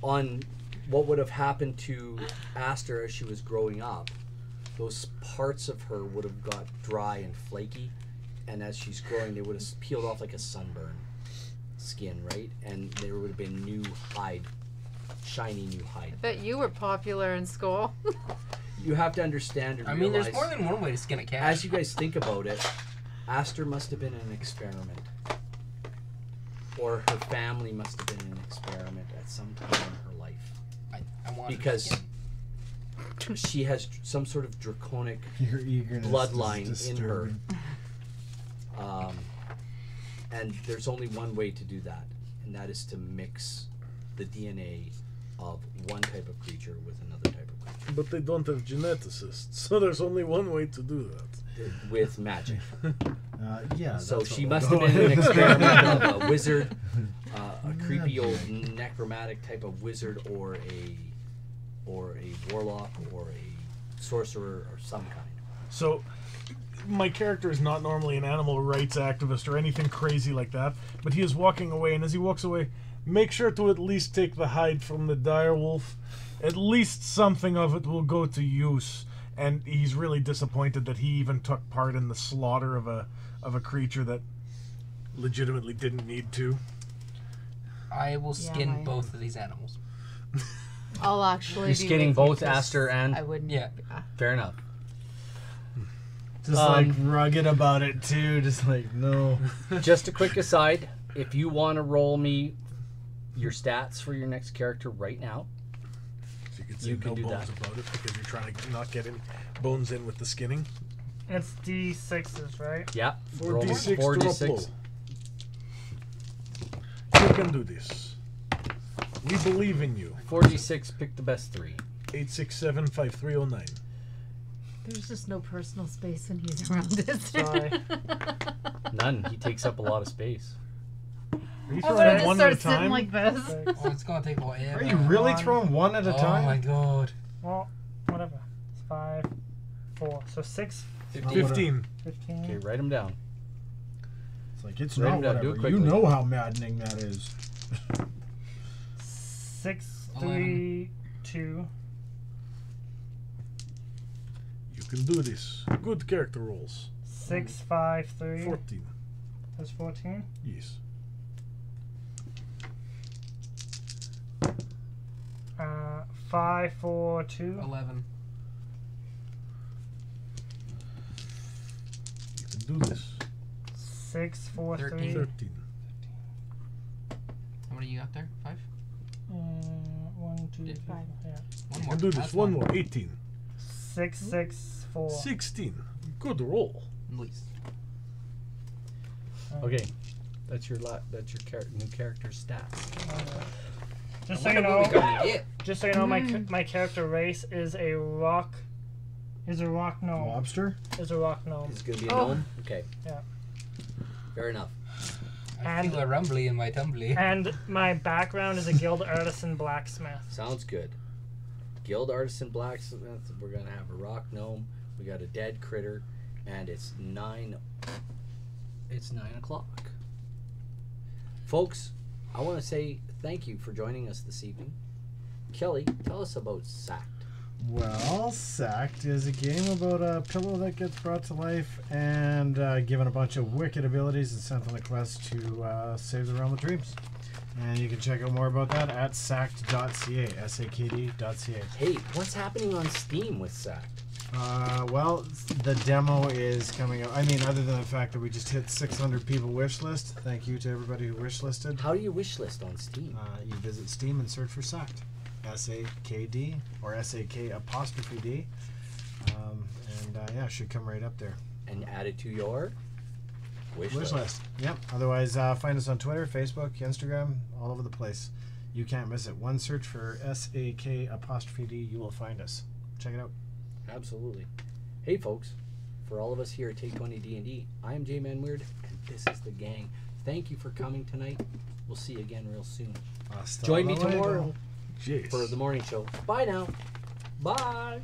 on what would have happened to Aster as she was growing up. Those parts of her would have got dry and flaky, and as she's growing, they would have peeled off like a sunburn skin, right? And there would have been new hide, shiny new hide. Bet you were popular in school. You have to understand and I mean, realize, there's more than one way to skin a cat. as you guys think about it, Aster must have been an experiment. Or her family must have been an experiment at some time in her life. I want Because skin. she has some sort of draconic Your eagerness bloodline is in her. disturbing. And there's only one way to do that, and that is to mix the DNA of one type of creature with another type of creature. But they don't have geneticists, so there's only one way to do that. With magic. Yeah. So that's she what must we'll have go been an with. experiment of a wizard, a creepy old necromantic type of wizard, or a warlock, or a sorcerer, or some kind. So, my character is not normally an animal rights activist or anything crazy like that, but he is walking away, and as he walks away, make sure to at least take the hide from the direwolf. At least something of it will go to use. And he's really disappointed that he even took part in the slaughter of a creature that legitimately didn't need to. I will skin my- both of these animals. I'll actually You're be skinning with you both 'cause Aster and- I wouldn't. Yeah. Fair enough. Just like rugged about it too. Just like no. Just a quick aside, if you want to roll me your stats for your next character right now, So you can say You can no do bones that. about it because you're trying to not get any bones in with the skinning. It's D6s, right? yeah, 4d6 4 to d6. You can do this. We believe in you. 4d6, pick the best 3. 867-5309. There's just no personal space when he's around us. Sorry. None. He takes up a lot of space. Are you I'm throwing gonna just one at a start sitting time? like this. Oh, it's gonna take a while. Are you really One. throwing one at a Oh time? my god. Well, whatever. It's 5, 4. So 6, 15. 15. Okay, write them down. It's like it's Write 'em not down, do it whatever. You quickly. know how maddening that is. 6, 11. 3, 2. You can do this. Good character rolls. 6, 5, 3. 14. That's 14. Yes. 5, 4, 2. 11. You can do this. 6, 4, 3. 13. 13. How many you got there? 5? 1, 2, Yeah. 5. Yeah. One You more. can do this. That's One more. 18. 6, 6, 4. 16. Good roll. At least. Okay, that's your new character stats. Just I so you wonder what we know, gonna get. just so you know, my character race is a rock. Is a rock gnome. Lobster? Is a rock gnome. Is it going to be a Oh. gnome? Okay. Yeah. Fair enough. I And- feel a rumbly in my tumbly. And my background is a guild artisan blacksmith. Sounds good. Guild artisan blacksmith. We're going to have a rock gnome. We got a dead critter. And it's 9 o'clock. Folks, I want to say thank you for joining us this evening. Kelly, tell us about Sacked. Well, Sacked is a game about a pillow that gets brought to life and given a bunch of wicked abilities and sent on a quest to save the realm of dreams. And you can check out more about that at sacked.ca, sakd.ca. Hey, what's happening on Steam with Sacked? Well, the demo is coming out. I mean, other than the fact that we just hit 600 people wish list. Thank you to everybody who wish listed. How do you wish list on Steam? You visit Steam and search for Sacked. SAKD or SAK apostrophe D. Yeah, it should come right up there. and add it to your wish list. Yep. Otherwise, find us on Twitter, Facebook, Instagram, all over the place. You can't miss it. One search for SAK''D, you will find us. Check it out. Absolutely. Hey, folks. For all of us here at Take20 DnD, I'm J-Man Weird, and this is the gang. Thank you for coming tonight. We'll see you again real soon. Hasta Join me luego. tomorrow Jeez. for the morning show. Bye now. Bye.